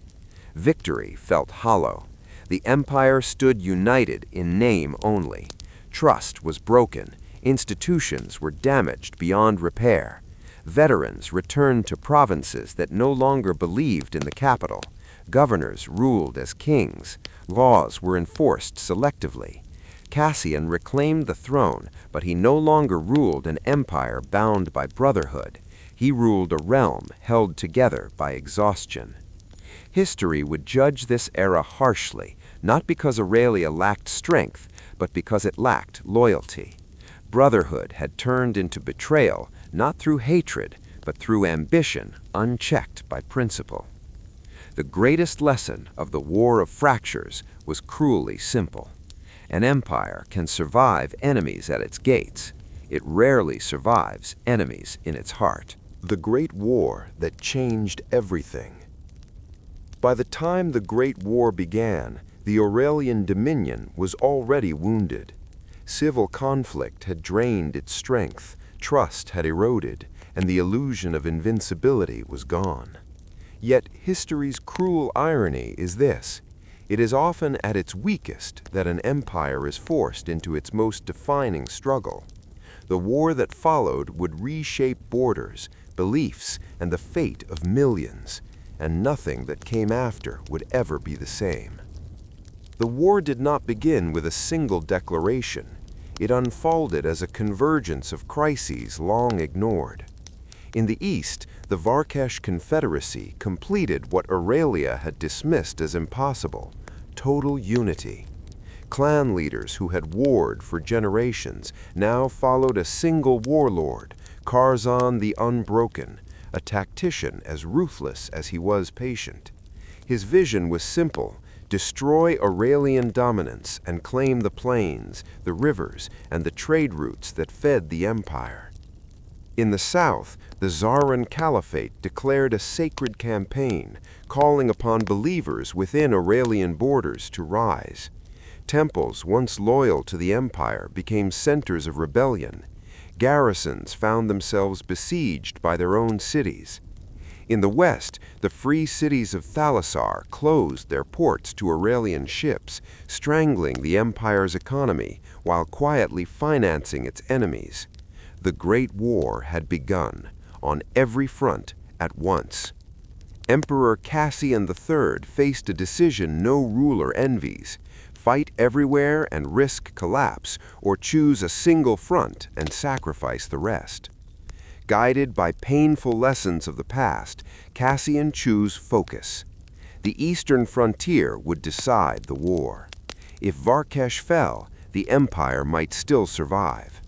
Victory felt hollow. The empire stood united in name only. Trust was broken. Institutions were damaged beyond repair. Veterans returned to provinces that no longer believed in the capital. Governors ruled as kings. Laws were enforced selectively. Cassian reclaimed the throne, but he no longer ruled an empire bound by brotherhood. He ruled a realm held together by exhaustion. History would judge this era harshly, not because Aurelia lacked strength, but because it lacked loyalty. Brotherhood had turned into betrayal, not through hatred, but through ambition unchecked by principle. The greatest lesson of the War of Fractures was cruelly simple. An empire can survive enemies at its gates. It rarely survives enemies in its heart. The Great War that changed everything. By the time the Great War began, The Aurelian dominion was already wounded. Civil conflict had drained its strength, trust had eroded, and the illusion of invincibility was gone. Yet history's cruel irony is this: it is often at its weakest that an empire is forced into its most defining struggle. The war that followed would reshape borders, beliefs, and the fate of millions, and nothing that came after would ever be the same. The war did not begin with a single declaration. It unfolded as a convergence of crises long ignored. In the east, the Varkesh Confederacy completed what Aurelia had dismissed as impossible: total unity. Clan leaders who had warred for generations now followed a single warlord, Karzan the Unbroken, a tactician as ruthless as he was patient. His vision was simple: destroy Aurelian dominance and claim the plains, the rivers, and the trade routes that fed the empire. In the south, the Zaran Caliphate declared a sacred campaign, calling upon believers within Aurelian borders to rise. Temples once loyal to the empire became centers of rebellion. Garrisons found themselves besieged by their own cities. In the west, the free cities of Thalassar closed their ports to Aurelian ships, strangling the empire's economy while quietly financing its enemies. The Great War had begun, on every front at once. Emperor Cassian III faced a decision no ruler envies: fight everywhere and risk collapse, or choose a single front and sacrifice the rest. Guided by painful lessons of the past, Cassian chose focus. The eastern frontier would decide the war. If Varkesh fell, the empire might still survive.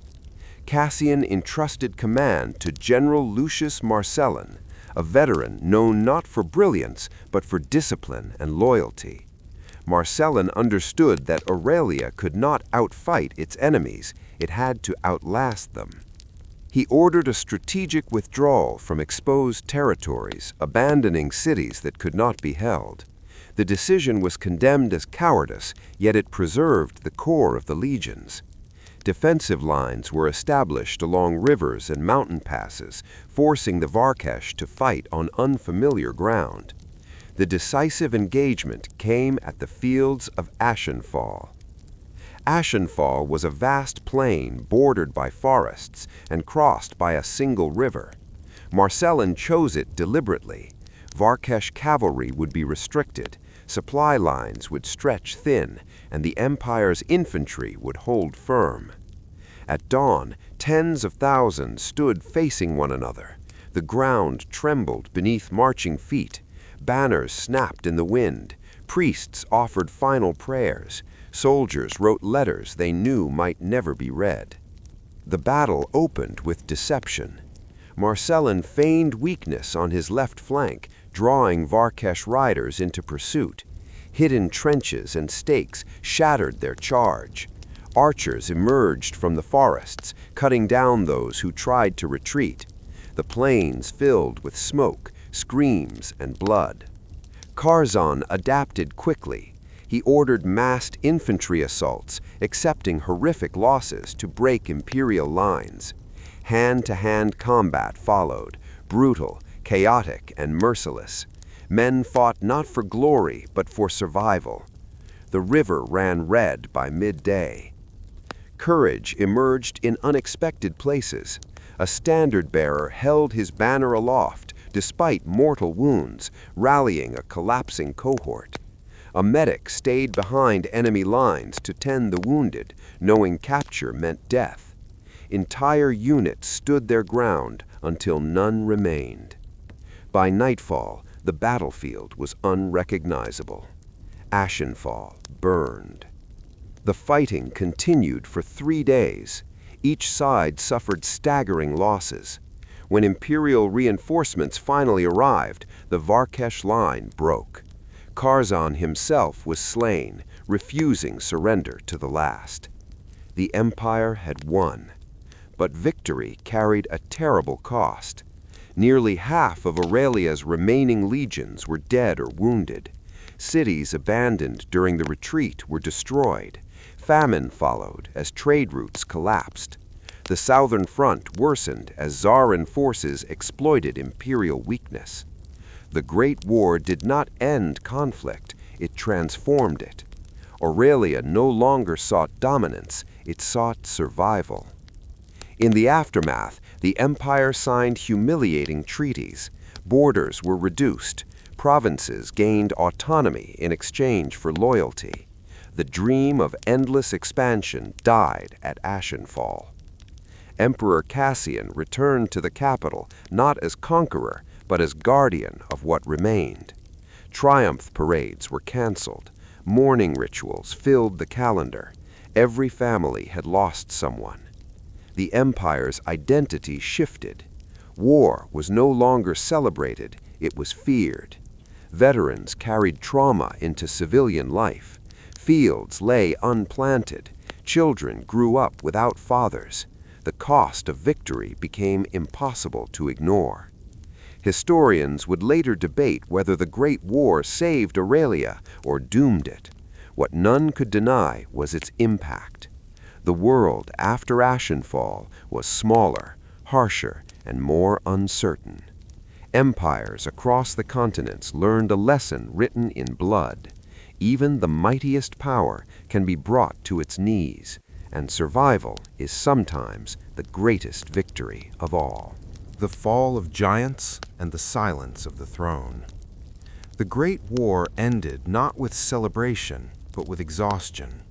Cassian entrusted command to General Lucius Marcellin, a veteran known not for brilliance but for discipline and loyalty. Marcellin understood that Aurelia could not outfight its enemies; it had to outlast them. He ordered a strategic withdrawal from exposed territories, abandoning cities that could not be held. The decision was condemned as cowardice, yet it preserved the core of the legions. Defensive lines were established along rivers and mountain passes, forcing the Varkesh to fight on unfamiliar ground. The decisive engagement came at the fields of Ashenfall. Ashenfall was a vast plain bordered by forests and crossed by a single river. Marcellin chose it deliberately. Varkesh cavalry would be restricted, supply lines would stretch thin, and the empire's infantry would hold firm. At dawn, tens of thousands stood facing one another. The ground trembled beneath marching feet. Banners snapped in the wind. Priests offered final prayers. Soldiers wrote letters they knew might never be read. The battle opened with deception. Marcellin feigned weakness on his left flank, drawing Varkesh riders into pursuit. Hidden trenches and stakes shattered their charge. Archers emerged from the forests, cutting down those who tried to retreat. The plains filled with smoke, screams, and blood. Karzan adapted quickly. He ordered massed infantry assaults, accepting horrific losses to break imperial lines. Hand-to-hand combat followed, brutal, chaotic, and merciless. Men fought not for glory, but for survival. The river ran red by midday. Courage emerged in unexpected places. A standard-bearer held his banner aloft, despite mortal wounds, rallying a collapsing cohort. A medic stayed behind enemy lines to tend the wounded, knowing capture meant death. Entire units stood their ground until none remained. By nightfall, the battlefield was unrecognizable. Ashenfall burned. The fighting continued for 3 days. Each side suffered staggering losses. When imperial reinforcements finally arrived, the Varkesh line broke. Karzan himself was slain, refusing surrender to the last. The empire had won. But victory carried a terrible cost. Nearly half of Aurelia's remaining legions were dead or wounded. Cities abandoned during the retreat were destroyed. Famine followed as trade routes collapsed. The southern front worsened as Tsaran forces exploited imperial weakness. The Great War did not end conflict, it transformed it. Aurelia no longer sought dominance, it sought survival. In the aftermath, the empire signed humiliating treaties. Borders were reduced. Provinces gained autonomy in exchange for loyalty. The dream of endless expansion died at Ashenfall. Emperor Cassian returned to the capital not as conqueror, but as guardian of what remained. Triumph parades were canceled. Mourning rituals filled the calendar. Every family had lost someone. The empire's identity shifted. War was no longer celebrated, it was feared. Veterans carried trauma into civilian life. Fields lay unplanted. Children grew up without fathers. The cost of victory became impossible to ignore. Historians would later debate whether the Great War saved Aurelia or doomed it. What none could deny was its impact. The world after Ashenfall was smaller, harsher, and more uncertain. Empires across the continents learned a lesson written in blood. Even the mightiest power can be brought to its knees, and survival is sometimes the greatest victory of all. The fall of giants and the silence of the throne. The Great War ended not with celebration, but with exhaustion.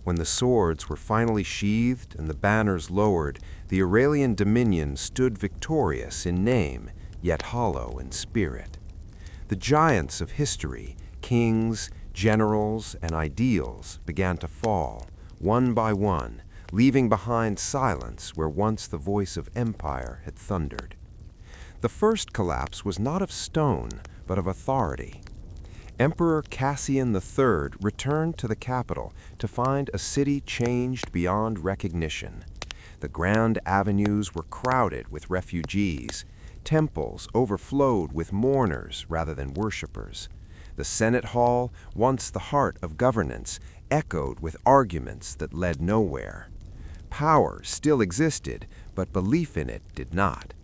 When the swords were finally sheathed and the banners lowered, the Aurelian dominion stood victorious in name, yet hollow in spirit. The giants of history, kings, generals, and ideals began to fall, one by one, leaving behind silence where once the voice of empire had thundered. The first collapse was not of stone, but of authority. Emperor Cassian III returned to the capital to find a city changed beyond recognition. The grand avenues were crowded with refugees. Temples overflowed with mourners rather than worshippers. The Senate Hall, once the heart of governance, echoed with arguments that led nowhere. Power still existed, but belief in it did not.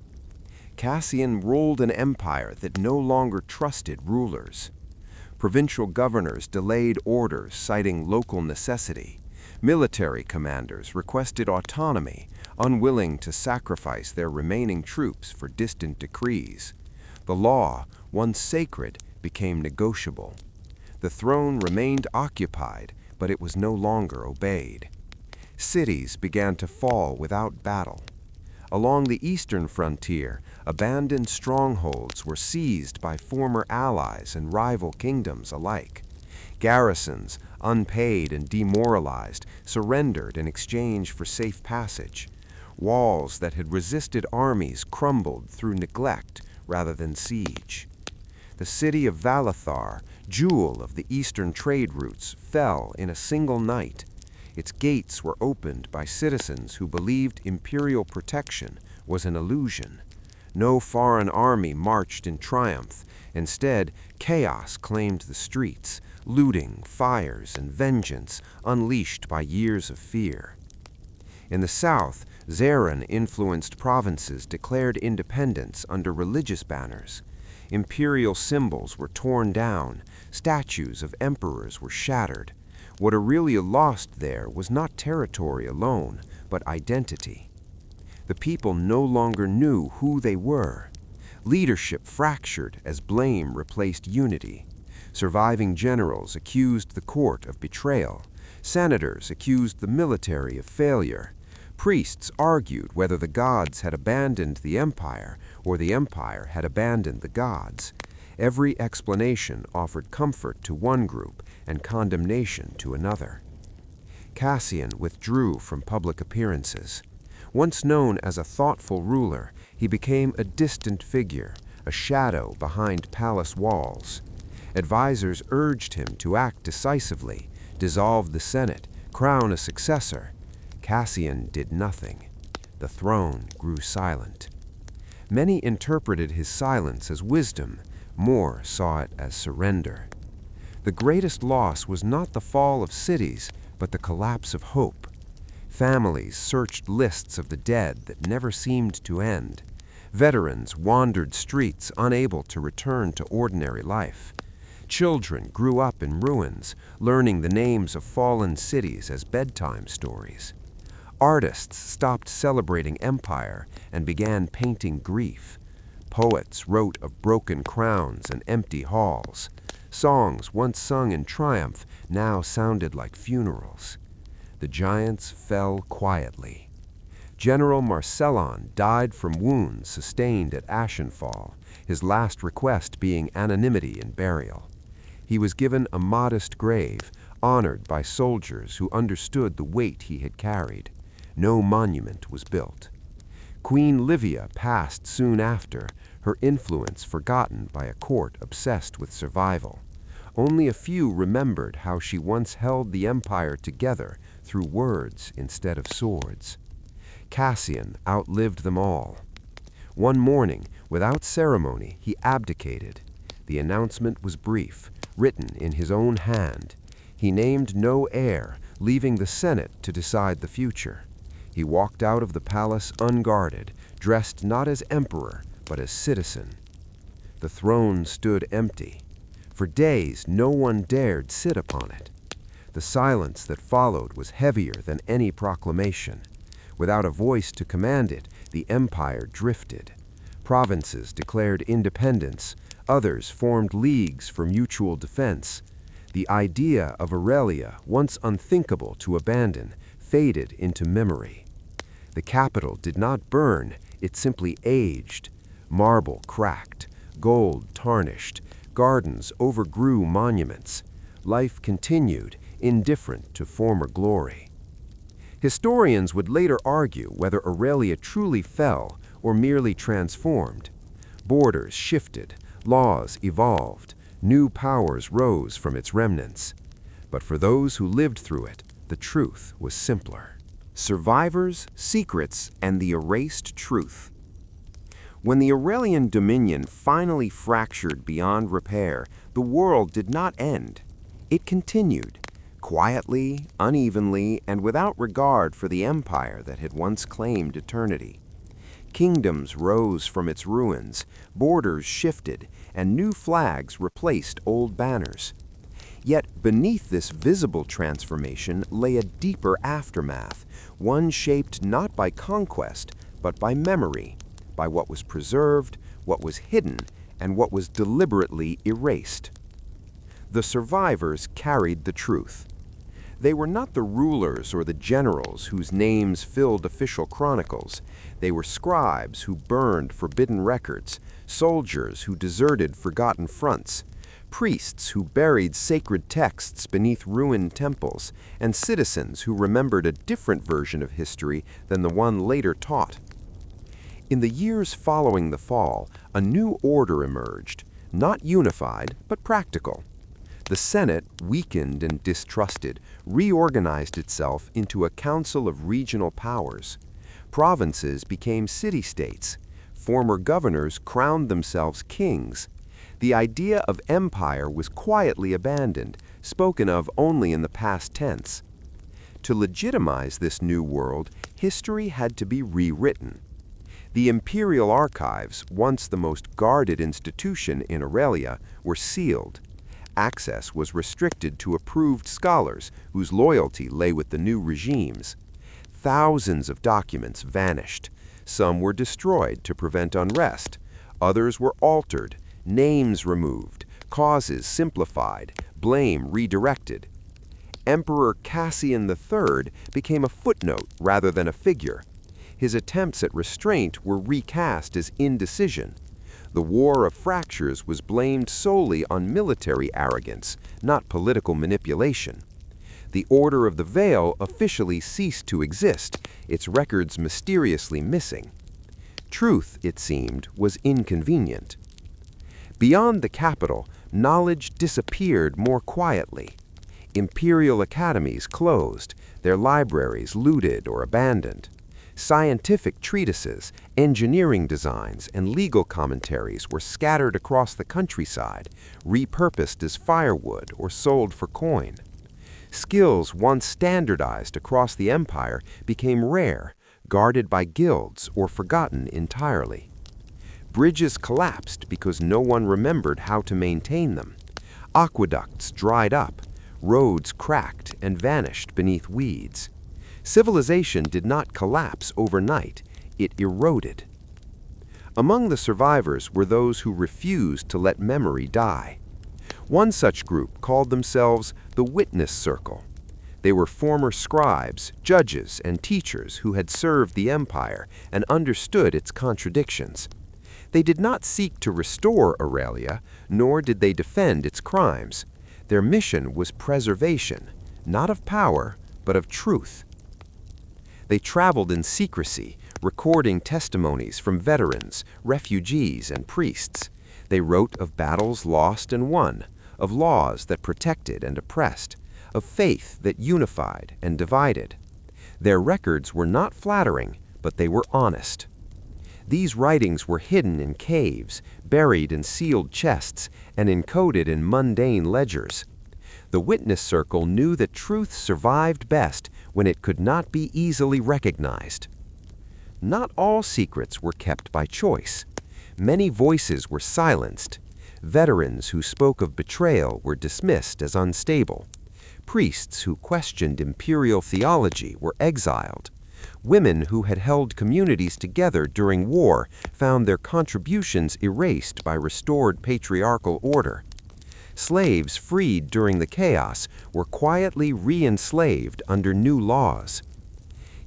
Cassian ruled an empire that no longer trusted rulers. Provincial governors delayed orders citing local necessity. Military commanders requested autonomy, unwilling to sacrifice their remaining troops for distant decrees. The law, once sacred, became negotiable. The throne remained occupied, but it was no longer obeyed. Cities began to fall without battle. Along the eastern frontier, abandoned strongholds were seized by former allies and rival kingdoms alike. Garrisons, unpaid and demoralized, surrendered in exchange for safe passage. Walls that had resisted armies crumbled through neglect rather than siege. The city of Valathar, jewel of the eastern trade routes, fell in a single night. Its gates were opened by citizens who believed imperial protection was an illusion. No foreign army marched in triumph. Instead, chaos claimed the streets, looting, fires, and vengeance unleashed by years of fear. In the south, Tsaran-influenced provinces declared independence under religious banners. Imperial symbols were torn down, statues of emperors were shattered. What Aurelia lost there was not territory alone, but identity. The people no longer knew who they were. Leadership fractured as blame replaced unity. Surviving generals accused the court of betrayal. Senators accused the military of failure. Priests argued whether the gods had abandoned the empire or the empire had abandoned the gods. Every explanation offered comfort to one group and condemnation to another. Cassian withdrew from public appearances. Once known as a thoughtful ruler, he became a distant figure, a shadow behind palace walls. Advisors urged him to act decisively, dissolve the Senate, crown a successor. Cassian did nothing. The throne grew silent. Many interpreted his silence as wisdom, more saw it as surrender. The greatest loss was not the fall of cities, but the collapse of hope. Families searched lists of the dead that never seemed to end. Veterans wandered streets unable to return to ordinary life. Children grew up in ruins, learning the names of fallen cities as bedtime stories. Artists stopped celebrating empire and began painting grief. Poets wrote of broken crowns and empty halls. Songs once sung in triumph now sounded like funerals. The giants fell quietly. General Marcellon died from wounds sustained at Ashenfall, his last request being anonymity in burial. He was given a modest grave, honored by soldiers who understood the weight he had carried. No monument was built. Queen Livia passed soon after, her influence forgotten by a court obsessed with survival. Only a few remembered how she once held the empire together through words instead of swords. Cassian outlived them all. One morning, without ceremony, he abdicated. The announcement was brief, written in his own hand. He named no heir, leaving the Senate to decide the future. He walked out of the palace unguarded, dressed not as emperor, but as citizen. The throne stood empty. For days, no one dared sit upon it. The silence that followed was heavier than any proclamation. Without a voice to command it, the empire drifted. Provinces declared independence, others formed leagues for mutual defense. The idea of Aurelia, once unthinkable to abandon, faded into memory. The capital did not burn, it simply aged. Marble cracked, gold tarnished, gardens overgrew monuments. Life continued, indifferent to former glory. Historians would later argue whether Aurelia truly fell or merely transformed. Borders shifted, laws evolved, new powers rose from its remnants. But for those who lived through it, the truth was simpler. Survivors, secrets, and the erased truth. When the Aurelian dominion finally fractured beyond repair, the world did not end. It continued, quietly, unevenly, and without regard for the empire that had once claimed eternity. Kingdoms rose from its ruins, borders shifted, and new flags replaced old banners. Yet beneath this visible transformation lay a deeper aftermath, one shaped not by conquest, but by memory, by what was preserved, what was hidden, and what was deliberately erased. The survivors carried the truth. They were not the rulers or the generals whose names filled official chronicles. They were scribes who burned forbidden records, soldiers who deserted forgotten fronts, priests who buried sacred texts beneath ruined temples, and citizens who remembered a different version of history than the one later taught. In the years following the fall, a new order emerged, not unified, but practical. The Senate, weakened and distrusted, reorganized itself into a council of regional powers. Provinces became city-states. Former governors crowned themselves kings. The idea of empire was quietly abandoned, spoken of only in the past tense. To legitimize this new world, history had to be rewritten. The imperial archives, once the most guarded institution in Aurelia, were sealed. Access was restricted to approved scholars whose loyalty lay with the new regimes. Thousands of documents vanished. Some were destroyed to prevent unrest. Others were altered, names removed, causes simplified, blame redirected. Emperor Cassian III became a footnote rather than a figure. His attempts at restraint were recast as indecision. The War of Fractures was blamed solely on military arrogance, not political manipulation. The Order of the Veil officially ceased to exist, its records mysteriously missing. Truth, it seemed, was inconvenient. Beyond the capital, knowledge disappeared more quietly. Imperial academies closed, their libraries looted or abandoned. Scientific treatises, Engineering designs and legal commentaries were scattered across the countryside, repurposed as firewood or sold for coin. Skills once standardized across the empire became rare, guarded by guilds or forgotten entirely. Bridges collapsed because no one remembered how to maintain them. Aqueducts dried up, roads cracked and vanished beneath weeds. Civilization did not collapse overnight, it eroded. Among the survivors were those who refused to let memory die. One such group called themselves the Witness Circle. They were former scribes, judges, and teachers who had served the empire and understood its contradictions. They did not seek to restore Aurelia, nor did they defend its crimes. Their mission was preservation, not of power, but of truth. They traveled in secrecy, recording testimonies from veterans, refugees, and priests. They wrote of battles lost and won, of laws that protected and oppressed, of faith that unified and divided. Their records were not flattering, but they were honest. These writings were hidden in caves, buried in sealed chests, and encoded in mundane ledgers. The Witness Circle knew that truth survived best when it could not be easily recognized. Not all secrets were kept by choice. Many voices were silenced. Veterans who spoke of betrayal were dismissed as unstable. Priests who questioned imperial theology were exiled. Women who had held communities together during war found their contributions erased by restored patriarchal order. Slaves freed during the chaos were quietly re-enslaved under new laws.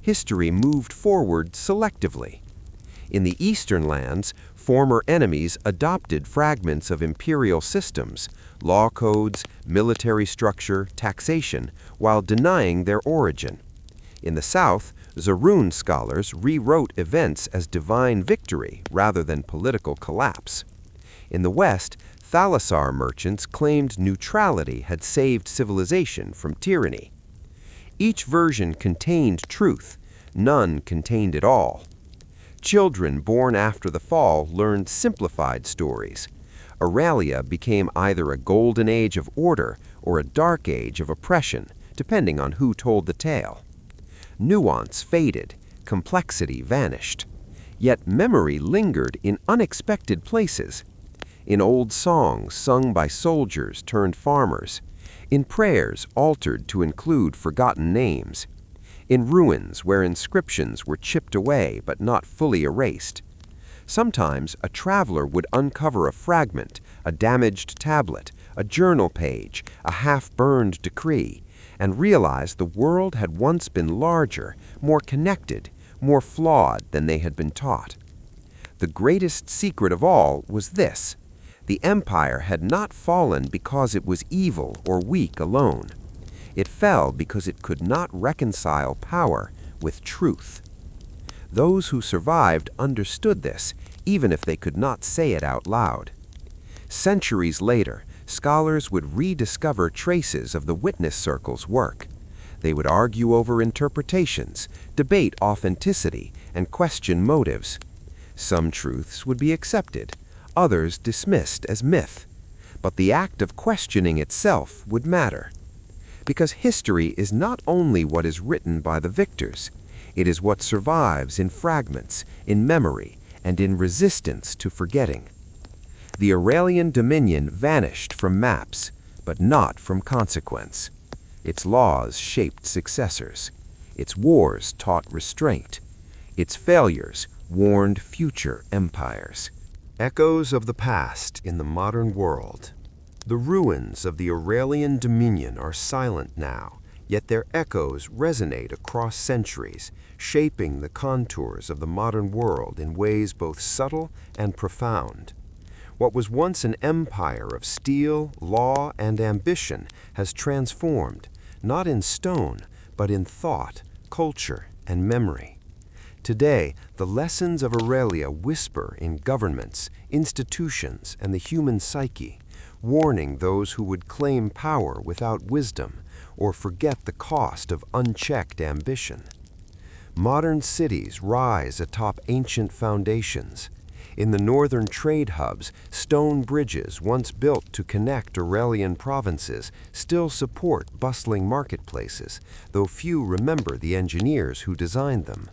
History moved forward selectively. In the eastern lands, former enemies adopted fragments of imperial systems, law codes, military structure, taxation, while denying their origin. In the south, Zerun scholars rewrote events as divine victory rather than political collapse. In the west, Thalassar merchants claimed neutrality had saved civilization from tyranny. Each version contained truth, none contained it all. Children born after the fall learned simplified stories. Aurelia became either a golden age of order or a dark age of oppression, depending on who told the tale. Nuance faded, complexity vanished. Yet memory lingered in unexpected places. In old songs sung by soldiers turned farmers, in prayers altered to include forgotten names, in ruins where inscriptions were chipped away but not fully erased. Sometimes a traveler would uncover a fragment, a damaged tablet, a journal page, a half-burned decree, and realize the world had once been larger, more connected, more flawed than they had been taught. The greatest secret of all was this: the empire had not fallen because it was evil or weak alone. It fell because it could not reconcile power with truth. Those who survived understood this, even if they could not say it out loud. Centuries later, scholars would rediscover traces of the Witness Circle's work. They would argue over interpretations, debate authenticity, and question motives. Some truths would be accepted, others dismissed as myth. But the act of questioning itself would matter. Because history is not only what is written by the victors, it is what survives in fragments, in memory, and in resistance to forgetting. The Aurelian dominion vanished from maps, but not from consequence. Its laws shaped successors. Its wars taught restraint. Its failures warned future empires. Echoes of the past in the modern world. The ruins of the Aurelian dominion are silent now, yet their echoes resonate across centuries, shaping the contours of the modern world in ways both subtle and profound. What was once an empire of steel, law, and ambition has transformed, not in stone, but in thought, culture, and memory. Today, the lessons of Aurelia whisper in governments, institutions, and the human psyche, warning those who would claim power without wisdom or forget the cost of unchecked ambition. Modern cities rise atop ancient foundations. In the northern trade hubs, stone bridges once built to connect Aurelian provinces still support bustling marketplaces, though few remember the engineers who designed them.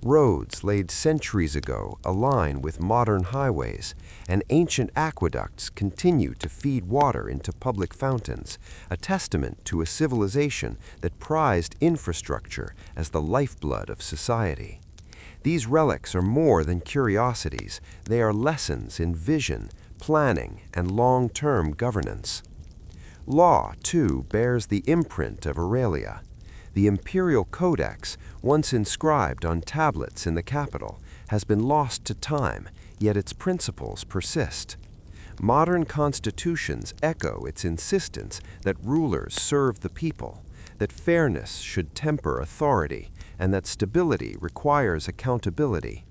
Roads laid centuries ago align with modern highways, and ancient aqueducts continue to feed water into public fountains, a testament to a civilization that prized infrastructure as the lifeblood of society. These relics are more than curiosities, they are lessons in vision, planning, and long-term governance. Law, too, bears the imprint of Aurelia. The imperial codex, once inscribed on tablets in the capital, has been lost to time, yet its principles persist. Modern constitutions echo its insistence that rulers serve the people, that fairness should temper authority, and that stability requires accountability.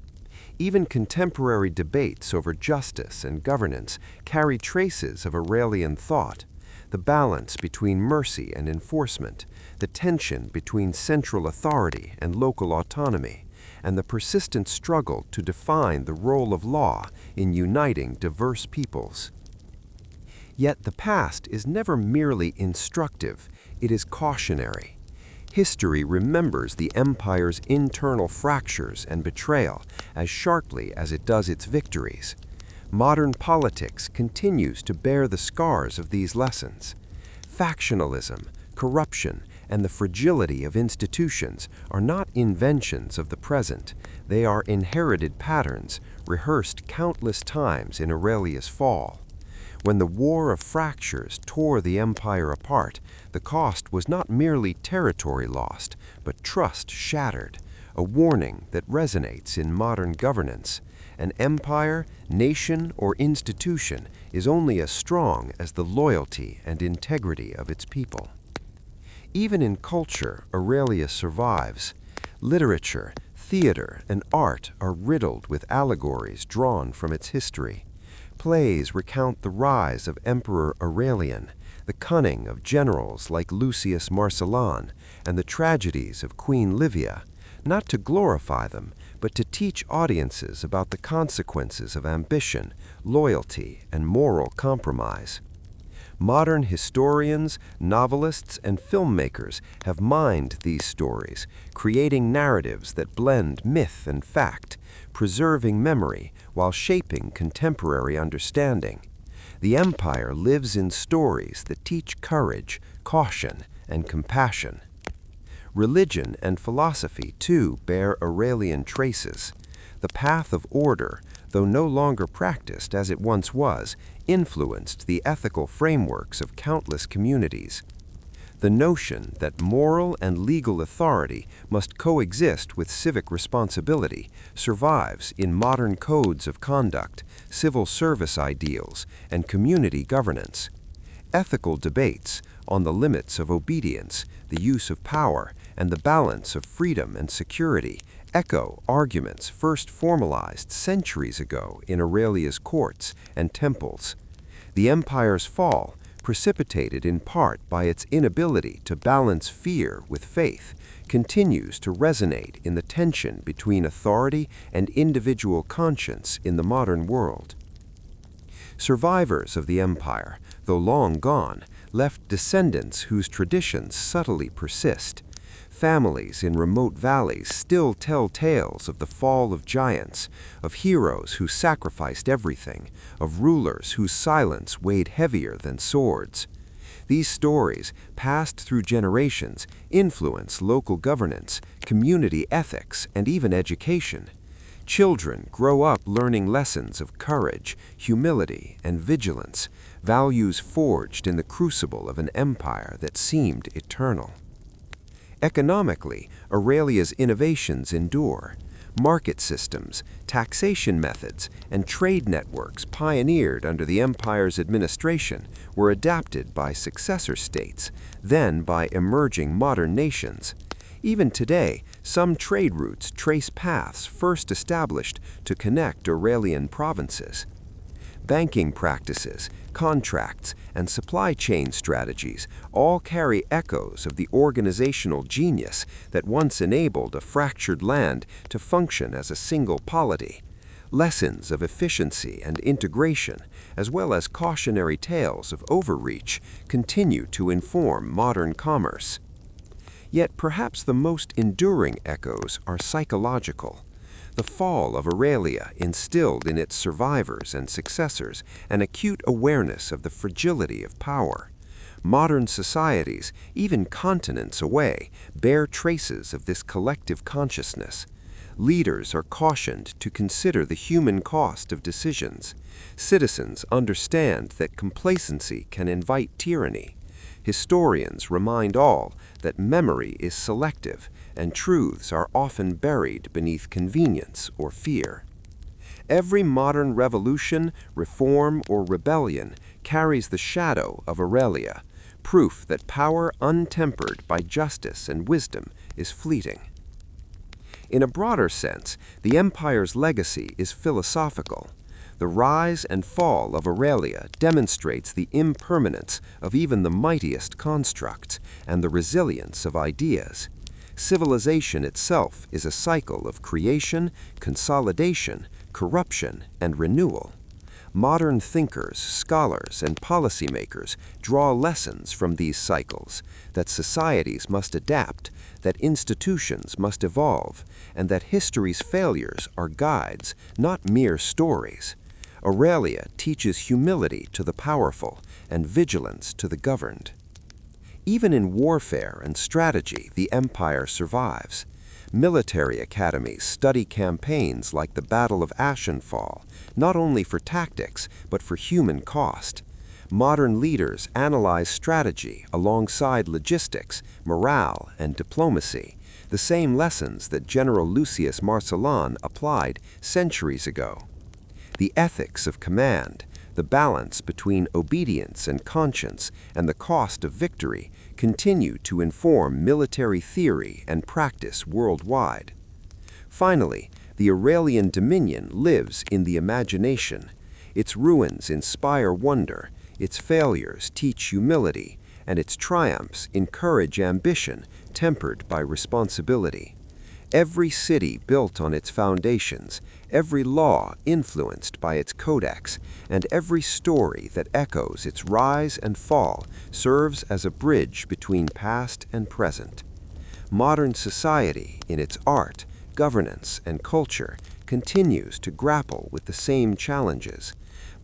Even contemporary debates over justice and governance carry traces of Aurelian thought. The balance between mercy and enforcement, the tension between central authority and local autonomy, and the persistent struggle to define the role of law in uniting diverse peoples. Yet the past is never merely instructive, it is cautionary. History remembers the empire's internal fractures and betrayal as sharply as it does its victories. Modern politics continues to bear the scars of these lessons. Factionalism, corruption, and the fragility of institutions are not inventions of the present. They are inherited patterns rehearsed countless times in Aurelia's fall. When the War of Fractures tore the empire apart, the cost was not merely territory lost, but trust shattered, a warning that resonates in modern governance. An empire, nation, or institution is only as strong as the loyalty and integrity of its people. Even in culture, Aurelia survives. Literature, theater, and art are riddled with allegories drawn from its history. Plays recount the rise of Emperor Aurelian, the cunning of generals like Lucius Marcellan, and the tragedies of Queen Livia, not to glorify them, but to teach audiences about the consequences of ambition, loyalty, and moral compromise. Modern historians, novelists, and filmmakers have mined these stories, creating narratives that blend myth and fact, preserving memory while shaping contemporary understanding. The empire lives in stories that teach courage, caution, and compassion. Religion and philosophy, too, bear Aurelian traces. The path of order, though no longer practiced as it once was, influenced the ethical frameworks of countless communities. The notion that moral and legal authority must coexist with civic responsibility survives in modern codes of conduct, civil service ideals, and community governance. Ethical debates on the limits of obedience, the use of power, and the balance of freedom and security echo arguments first formalized centuries ago in Aurelia's courts and temples. The empire's fall, precipitated in part by its inability to balance fear with faith, continues to resonate in the tension between authority and individual conscience in the modern world. Survivors of the empire, though long gone, left descendants whose traditions subtly persist. Families in remote valleys still tell tales of the fall of giants, of heroes who sacrificed everything, of rulers whose silence weighed heavier than swords. These stories, passed through generations, influence local governance, community ethics, and even education. Children grow up learning lessons of courage, humility, and vigilance, values forged in the crucible of an empire that seemed eternal. Economically, Aurelia's innovations endure. Market systems, taxation methods, and trade networks pioneered under the empire's administration were adapted by successor states, then by emerging modern nations. Even today, some trade routes trace paths first established to connect Aurelian provinces. Banking practices, contracts, and supply chain strategies all carry echoes of the organizational genius that once enabled a fractured land to function as a single polity. Lessons of efficiency and integration, as well as cautionary tales of overreach, continue to inform modern commerce. Yet perhaps the most enduring echoes are psychological. The fall of Aurelia instilled in its survivors and successors an acute awareness of the fragility of power. Modern societies, even continents away, bear traces of this collective consciousness. Leaders are cautioned to consider the human cost of decisions. Citizens understand that complacency can invite tyranny. Historians remind all that memory is selective and truths are often buried beneath convenience or fear. Every modern revolution, reform, or rebellion carries the shadow of Aurelia, proof that power untempered by justice and wisdom is fleeting. In a broader sense, the empire's legacy is philosophical. The rise and fall of Aurelia demonstrates the impermanence of even the mightiest constructs and the resilience of ideas. Civilization itself is a cycle of creation, consolidation, corruption, and renewal. Modern thinkers, scholars, and policymakers draw lessons from these cycles, that societies must adapt, that institutions must evolve, and that history's failures are guides, not mere stories. Aurelia teaches humility to the powerful and vigilance to the governed. Even in warfare and strategy, the empire survives. Military academies study campaigns like the Battle of Ashenfall, not only for tactics, but for human cost. Modern leaders analyze strategy alongside logistics, morale, and diplomacy, the same lessons that General Lucius Marcellan applied centuries ago. The ethics of command, the balance between obedience and conscience, and the cost of victory continue to inform military theory and practice worldwide. Finally, the Aurelian dominion lives in the imagination. Its ruins inspire wonder, its failures teach humility, and its triumphs encourage ambition tempered by responsibility. Every city built on its foundations, every law influenced by its codex, and every story that echoes its rise and fall serves as a bridge between past and present. Modern society, in its art, governance, and culture, continues to grapple with the same challenges,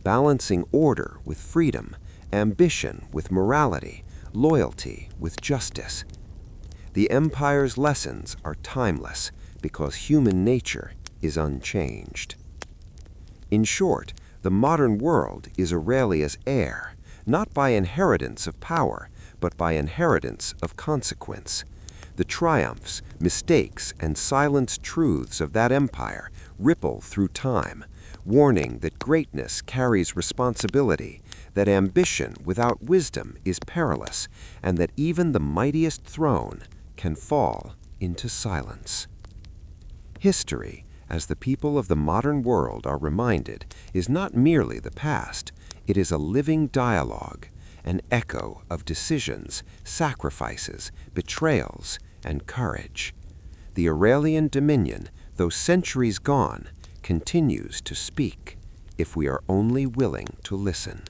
balancing order with freedom, ambition with morality, loyalty with justice. The empire's lessons are timeless because human nature is unchanged. In short, the modern world is Aurelia's heir, not by inheritance of power, but by inheritance of consequence. The triumphs, mistakes, and silenced truths of that empire ripple through time, warning that greatness carries responsibility, that ambition without wisdom is perilous, and that even the mightiest throne can fall into silence. History, as the people of the modern world are reminded, is not merely the past, it is a living dialogue, an echo of decisions, sacrifices, betrayals, and courage. The Aurelian dominion, though centuries gone, continues to speak if we are only willing to listen.